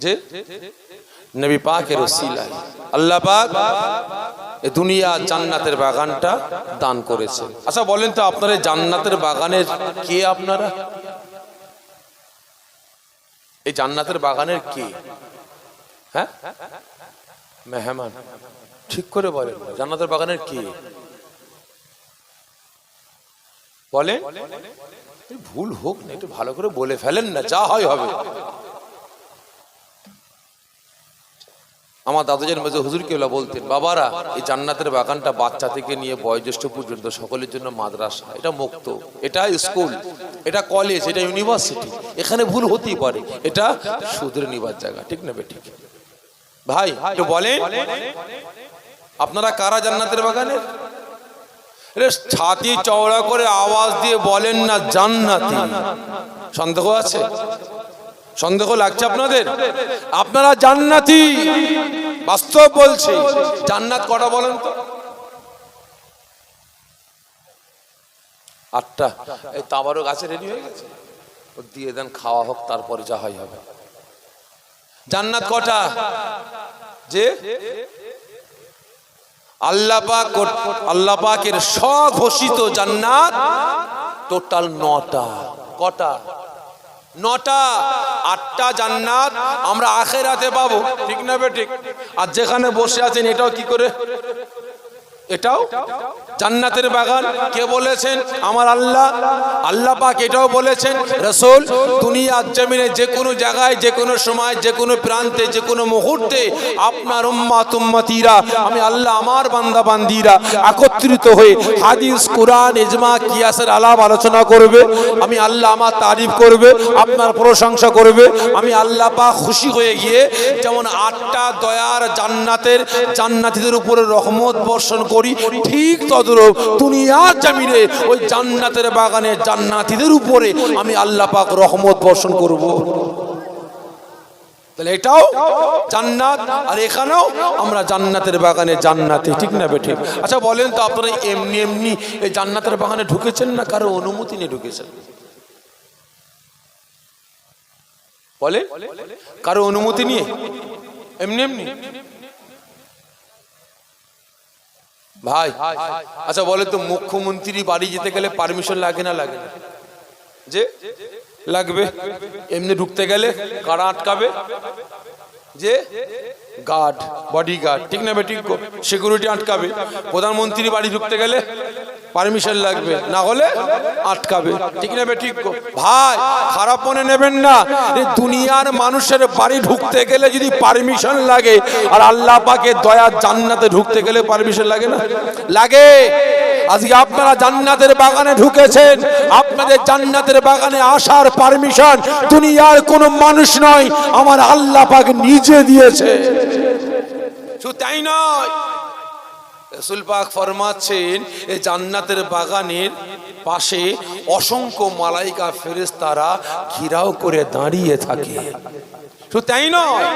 যে নবী পাকের ওসিলায় আল্লাহ পাক এই দুনিয়া জান্নাতের বাগানটা দান করেছে আচ্ছা বলেন তো আপনারা জান্নাতের বাগানের কে আপনারা এই জান্নাতের বাগানের কে হ্যাঁ মেহমান ঠিক করে বলেন জান্নাতের বাগানের কে বলেন ভুল হোক না একটু ভালো করে বলে ফেলেন না যা হয় হবে আমার দাদুজান মেজো হুজুর কেবলা বলতেন বাবারা এই জান্নাতের বাগানটা বাচ্চা থেকে নিয়ে বয়োজ্যেষ্ঠ পর্যন্ত সকলের জন্য মাদ্রাসা এটা মুক্ত এটা স্কুল এটা কলেজ এটা ইউনিভার্সিটি এখানে ভুল হতেই পারে এটা শুধরে নিবার জায়গা ঠিক না বেঠিক ভাই একটু বলেন আপনারা কারা জান্নাতের বাগানে ছাতি চওড়া করে আওয়াজ দিয়ে বলেন না জান্নাতি সন্দেহ আছে সন্দেহ লাগছে আপনাদের আপনারা জান্নাতি বাস্তব বলছি জান্নাত কটা বলেন তো 8টা এই তাবারও গাছে রেডি হয়ে গেছে ও দিয়ে দেন খাওয়া হোক তারপরে যা হয় হবে জান্নাত কটা যে আল্লাহ পাকের স্বঘোষিত জান্নাত টোটাল 9টা কটা 9টা 8টা জান্নাত আমরা আখিরাতে পাবো, ঠিক না বেঠিক? আর যেখানে বসে আছেন এটাও কি করে, এটাও জান্নাতের বাগান। কে বলেছেন? আমার আল্লাহ। আল্লাহ পাক এটাও বলেছেন, রাসূল দুনিয়ার জমিনে যে কোনো জায়গায়, যে কোনো সময়, যে কোনো প্রান্তে, যে কোনো মুহূর্তে আপনার উম্মত উম্মতিরা, আমি আল্লাহ আমার বান্দা বান্দিরা একত্রিত হয়ে হাদিস, কোরআন, ইজমা, কিয়াসের আলাপ আলোচনা করবে। আমি আল্লাহ আমার তারিফ করবে, আপনার প্রশংসা করবে। আমি আল্লাহ পাক খুশি হয়ে গিয়ে যেমন 8টা দয়ার জান্নাতীদের উপরে রহমত বর্ষণ করি, ঠিক তদ্রূপ দুনিয়ার জমিনে ওই জান্নাতের বাগানে জান্নাতীদের উপরে আমি আল্লাহ পাক রহমত বর্ষণ করব। তাহলে এটাও জান্নাত, আর এখানেও আমরা জান্নাতের বাগানে জান্নাতি, ঠিক না বেঠিক? আচ্ছা বলেন তো, আপনারা এমনি এমনি এই জান্নাতের বাগানে ঢুকেছেন না কারো অনুমতি নিয়ে ঢুকেছেন? বলে কারো অনুমতি নিয়ে এমনি এমনি? ভাই আচ্ছা বলে তো, মুখ্যমন্ত্রী বাড়ি যেতে গেলে পারমিশন লাগে না লাগে না? যে লাগবে। এমনি ঢুকতে গেলে কারা আটকাবে? যে গার্ড, বডি গার্ড, ঠিক না বেঠিক? সিকিউরিটি আটকাবে। প্রধানমন্ত্রী বাড়ি ঢুকতে গেলে পারমিশন লাগবে, না হলে আটকাবে, ঠিক না বেঠিক? ভাই খারাপ মনে নেবেন না, এই দুনিয়ার মানুষের বাড়ি ঢুকতে গেলে যদি পারমিশন লাগে, আর আল্লাহ পাকের দয়ার জান্নাতে ঢুকতে গেলে পারমিশন লাগে না? লাগে। আজকে আপনারা জান্নাতের বাগানে ঢুকেছেন, আপনাদের জান্নাতের বাগানে আসার পারমিশন দুনিয়ার কোনো মানুষ নয়, আমার আল্লাহ পাক নিজে দিয়েছে। শুধু তাই নয়, রাসূল পাক ফরমাচ্ছেন এই জান্নাতের বাগানের পাশে অসংখ্য মালাইকা ফেরেশতারা ঘিরাও করে দাঁড়িয়ে থাকে। শুধু তাই নয়,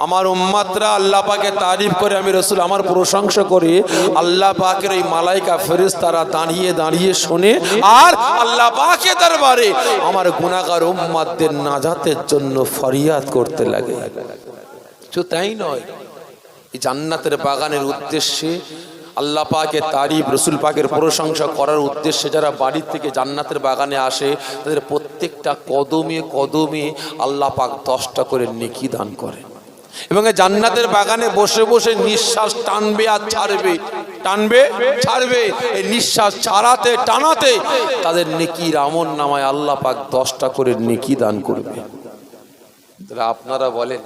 আমার উম্মতরা আল্লাহ পাকের তারিফ করে, আমি রাসূল আমার প্রশংসা করে, আল্লাহ পাকের এই মালাইকা ফেরেশতারা দাঁড়িয়ে দাঁড়িয়ে শোনে, আর আল্লাহ পাকের দরবারে আমার গুনাহগার উম্মতদের নাজাতের জন্য ফরিয়াদ করতে লাগে। শুধু তাই নয়, এই জান্নাতের বাগানের উদ্দেশ্যে আল্লাহ পাকের তারিফ, রাসূল পাকের প্রশংসা করার উদ্দেশ্যে যারা বাড়ি থেকে জান্নাতের বাগানে আসে, তাদের প্রত্যেকটা কদমে কদমে আল্লাহ পাক 10টা করে নেকি দান করে। এবং এই জান্নাতের বাগানে বসে বসে নিঃশ্বাস টানবে আর ছাড়বে, টানবে ছাড়বে, এই নিঃশ্বাস ছাড়াতে টানাতে তাদের নেকির আমল নামায় আল্লাহ পাক 10টা করে নেকি দান করবে। তাহলে আপনারা বলেন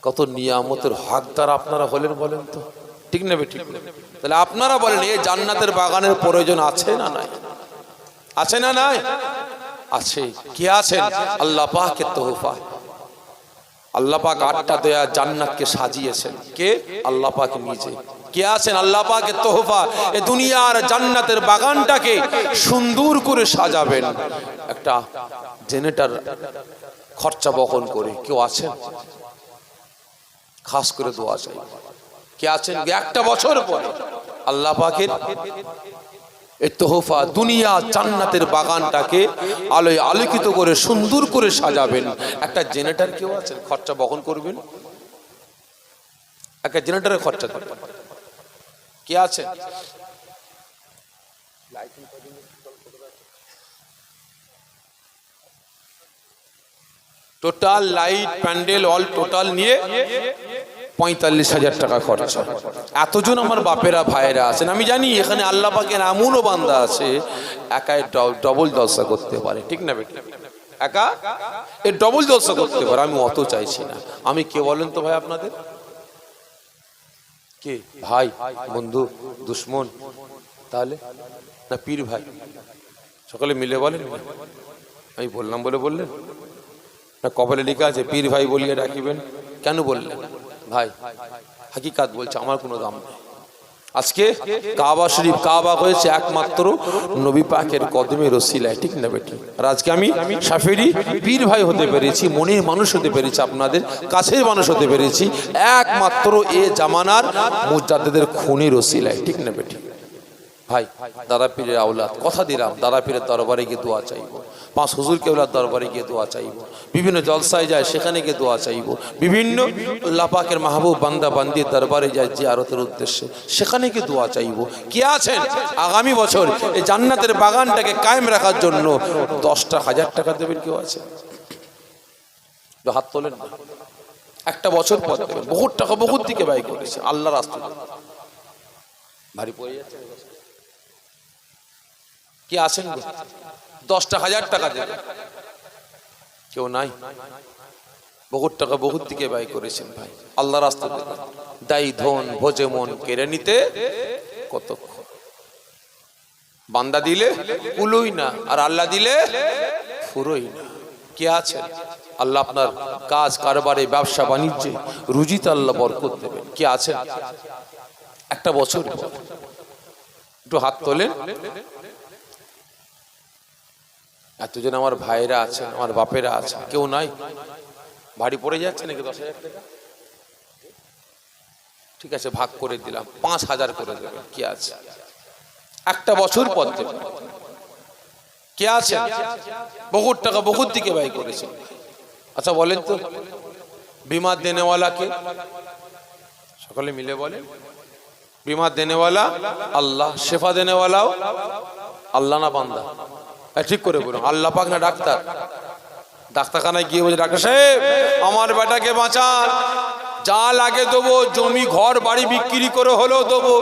কত নিয়ামতের হকদার আপনারা হলেন, বলেন তো, ঠিক না বেঠিক? তাহলে আপনারা বলেন এই জান্নাতের বাগানের প্রয়োজন আছে না নাই? আছে না নাই? আছে। কি আছেন? আল্লাহ পাকের তোহফা। আল্লাহ পাক 8টা দয়া জান্নাতকে সাজিয়েছেন। কে? আল্লাহ পাক নিজে। কে আছেন? আল্লাহ পাকের তোহফা। এই দুনিয়ার জান্নাতের বাগানটাকে সুন্দর করে সাজাবেন একটা জেনারেটর খরচা বহন করে। কেউ আছেন? খাস করে দোয়া চাই। কে আছেন? 1টা বছর পরে আল্লাহ পাকের এই তোহফা দুনিয়া জান্নাতের বাগানটাকে আলোয় আলোকিত করে সুন্দর করে সাজাবেন। একটা জেনারেটর কেউ আছেন খরচা বহন করবেন? একটা জেনারেটরের খরচা করবেন। কে আছে? Total light, pandal, all total নিয়ে 45,000 টাকা খরচা। এতজন আমার বাপেরা ভাইয়েরা আছেন, আমি জানি এখানে আল্লাহ পাকের এমনও বান্দা আছে একাই ডবল জলসা করতে পারে, ঠিক না বেটা? একা এ ডবল জলসা করতে পারে। আমি অত চাইছি না। আমি কে বলেন তো ভাই আপনাদের? কে ভাই, বন্ধু, দুশ্মন? তাহলে না পীর ভাই? সকলে মিলে বলেন। আমি বললাম বলে বললেন না? কপালে লেখা আছে পীর ভাই বলিয়ে ডাকিবেন, কেন বললেন? ভাই হাকিকাত বলছে, আমার কোনো দাম নেই। আজকে কাবা শরীফ, কাবা হয়েছে একমাত্র নবী পাকের কদমের ওসিলায়, ঠিক না বেটি? আর আজকে আমি শাফেরি পীর ভাই হতে পেরেছি, মনের মানুষ হতে পেরেছি, আপনাদের কাছের মানুষ হতে পেরেছি একমাত্র এ জামানার মুজাদ্দিদের খুনের ওসিলায়, ঠিক না বেটি? ভাই দাদা পীরের আওলাদ, কথা দিলাম দাদা পীরের দরবারে গিয়ে দোয়া চাইবো, 5 হুজুর কেবলার দরবারে গিয়ে দোয়া চাইবো, বিভিন্ন জলসায় যায় সেখানে গিয়ে দোয়া চাইবো, বিভিন্ন আল্লাহ পাকের মাহবুব বান্দা বান্দির দরবারে যায় জিয়ারতের উদ্দেশ্যে, সেখানে গিয়ে দোয়া চাইবো। কে আছেন আগামী বছর এই জান্নাতের বাগানটাকে কায়েম রাখার জন্য 10টা 1000 টাকা দেবেন? কেউ আছে? হাত তোলেন না। একটা বছর পর দেবেন। বহুত টাকা বহুত দিকে ব্যয় করেছে আল্লাহ রাস্তায়। ভারী পড়ে যাচ্ছে। কি আছেন? 10টা 1000 টাকা দেবে? কেউ নাই? বহুত টাকা বহুত দিকে ব্যয় করেছেন ভাই আল্লাহ রাস্তায়। দায়ী ধন ভোজে মন কেড়ে নিতে কতক্ষণ। বান্দা দিলে কুলোই না, আর আল্লাহ দিলে ফুরোই না। কে আছেন? আল্লাহ আপনার কাজ কারবারে ব্যবসা বাণিজ্যে রুজিতে আল্লাহ বরকত দেবেন। কে আছেন? একটা বছর একটু হাত তোলেন। এতজন আমার ভাইরা আছেন, আমার বাপেরা আছেন, কেউ নাই? ভারী পড়ে যাচ্ছে নাকি? 10,000 টাকা ঠিক আছে, ভাগ করে দিলাম, 5,000 করে দেবেন। কি আছে? একটা বছর পর দেবেন। কে আছে? বহুত টাকা বহুত দিকে ব্যয় করেছে। আচ্ছা বলেন তো, बीमा देने वाला के? সকলে মিলে বলেন। बीमा देने वाला আল্লাহ, শেফা देने वालाও আল্লাহ না বান্দা? ঠিক করে বলুন। আল্লাহ পাক না ডাক্তার? ডাক্তারখানায় গিয়ে বলছে ডাক্তার সাহেব আমার বেটাকে বাঁচান, যা লাগে দেবো, জমি ঘর বাড়ি বিক্রি করে হলেও দেবো,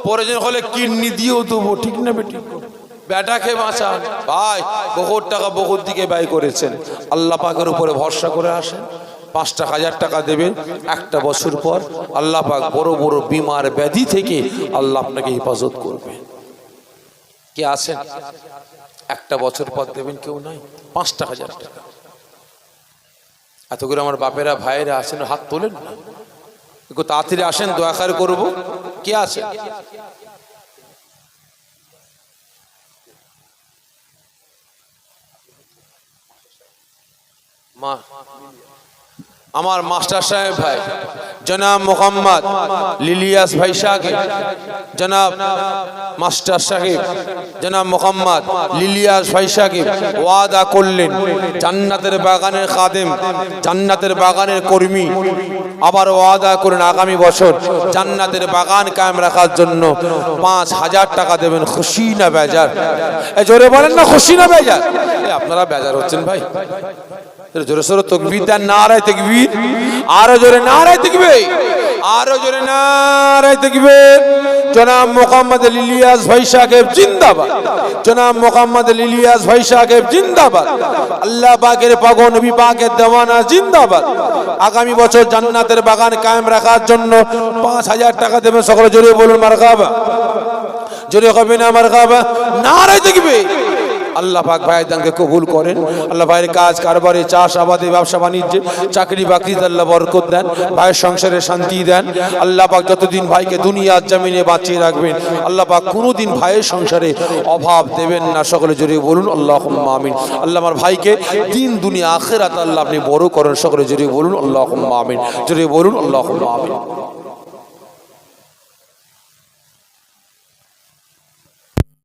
প্রয়োজন হলে কিডনি দিয়েও দেবো, ঠিক না বেটি? বেটাকে বাঁচান। ভাই বহুত টাকা বহুত দিকে ব্যয় করেছেন, আল্লাহ পাকের উপরে ভরসা করে আসেন। 5টা 1000 টাকা দেবেন। একটা বছর পর আল্লাহ পাক বড় বড় বিমার ব্যাধি থেকে আল্লাহ আপনাকে হেফাজত করবে। কে আছেন? একটা বছর পর দেবেন। কেউ নাই? 5টা 1000 টাকা। এত করে আমার বাপেরা ভাইয়েরা আছেন, হাত তোলেন না। একটু তাড়াতাড়ি আসেন, দোয়া খায়ের করবো। কে আছে? মা আমার মাস্টার সাহেব ভাই জনাব মোহাম্মদ লিলিয়াস ভাই সাহেব, জনাব মাস্টার সাহেব জনাব মোহাম্মদ লিলিয়াস ভাই সাহেব ওয়াদা করলেন জান্নাতের বাগানের খাদেম, জান্নাতের বাগানের কর্মী। আবার ওয়াদা করেন আগামী বছর জান্নাতের বাগান কায়েম রাখার জন্য 5,000 টাকা দেবেন। খুশি না বেজার? জোরে বলেন না, খুশি না বেজার? আপনারা বেজার হচ্ছেন ভাই। জোরে সোরে তাকবীর দেন, নারায়ে তাকবীর। আরো জোরে নারায়ে তাকবীর, আরো জোরে নারায়ে তাকবীর। জনাব মোহাম্মদ লিলিয়াস ভাই সাহেব জিন্দাবাদ, জনাব মোহাম্মদ লিলিয়াস ভাই সাহেব জিন্দাবাদ। আল্লাহ পাকের পাগল নবী পাকের দেওয়ানা জিন্দাবাদ। আগামী বছর জান্নাতের বাগান কায়েম রাখার জন্য 5,000 টাকা দেবেন। সকলে জোরে বলুন মারহাবা। জোরে হবে না মারহাবা? নারায়ে তাকবীর। আল্লাহ পাক ভাইদানকে কবুল করেন। আল্লাহ ভাইয়ের কাজ কারবারে, চাষ আবাদে, ব্যবসা বাণিজ্যে, চাকরি বাকরিতে আল্লাহ বরকত দেন, ভাইয়ের সংসারে শান্তি দেন। আল্লাহ পাক যতদিন ভাইকে দুনিয়ার জমিনে বাঁচিয়ে রাখবেন, আল্লাহ পাক কোনোদিন ভাইয়ের সংসারে অভাব দেবেন না। সকলে জোরে বলুন আল্লাহুম্মা আমিন। আল্লাহ আমার ভাইকে দিন দুনিয়া আখিরাত আল্লাহ আপনি বড় করেন। সকলে জোরে বলুন আল্লাহুম্মা আমিন। জোরে বলুন আল্লাহুম্মা আমিন।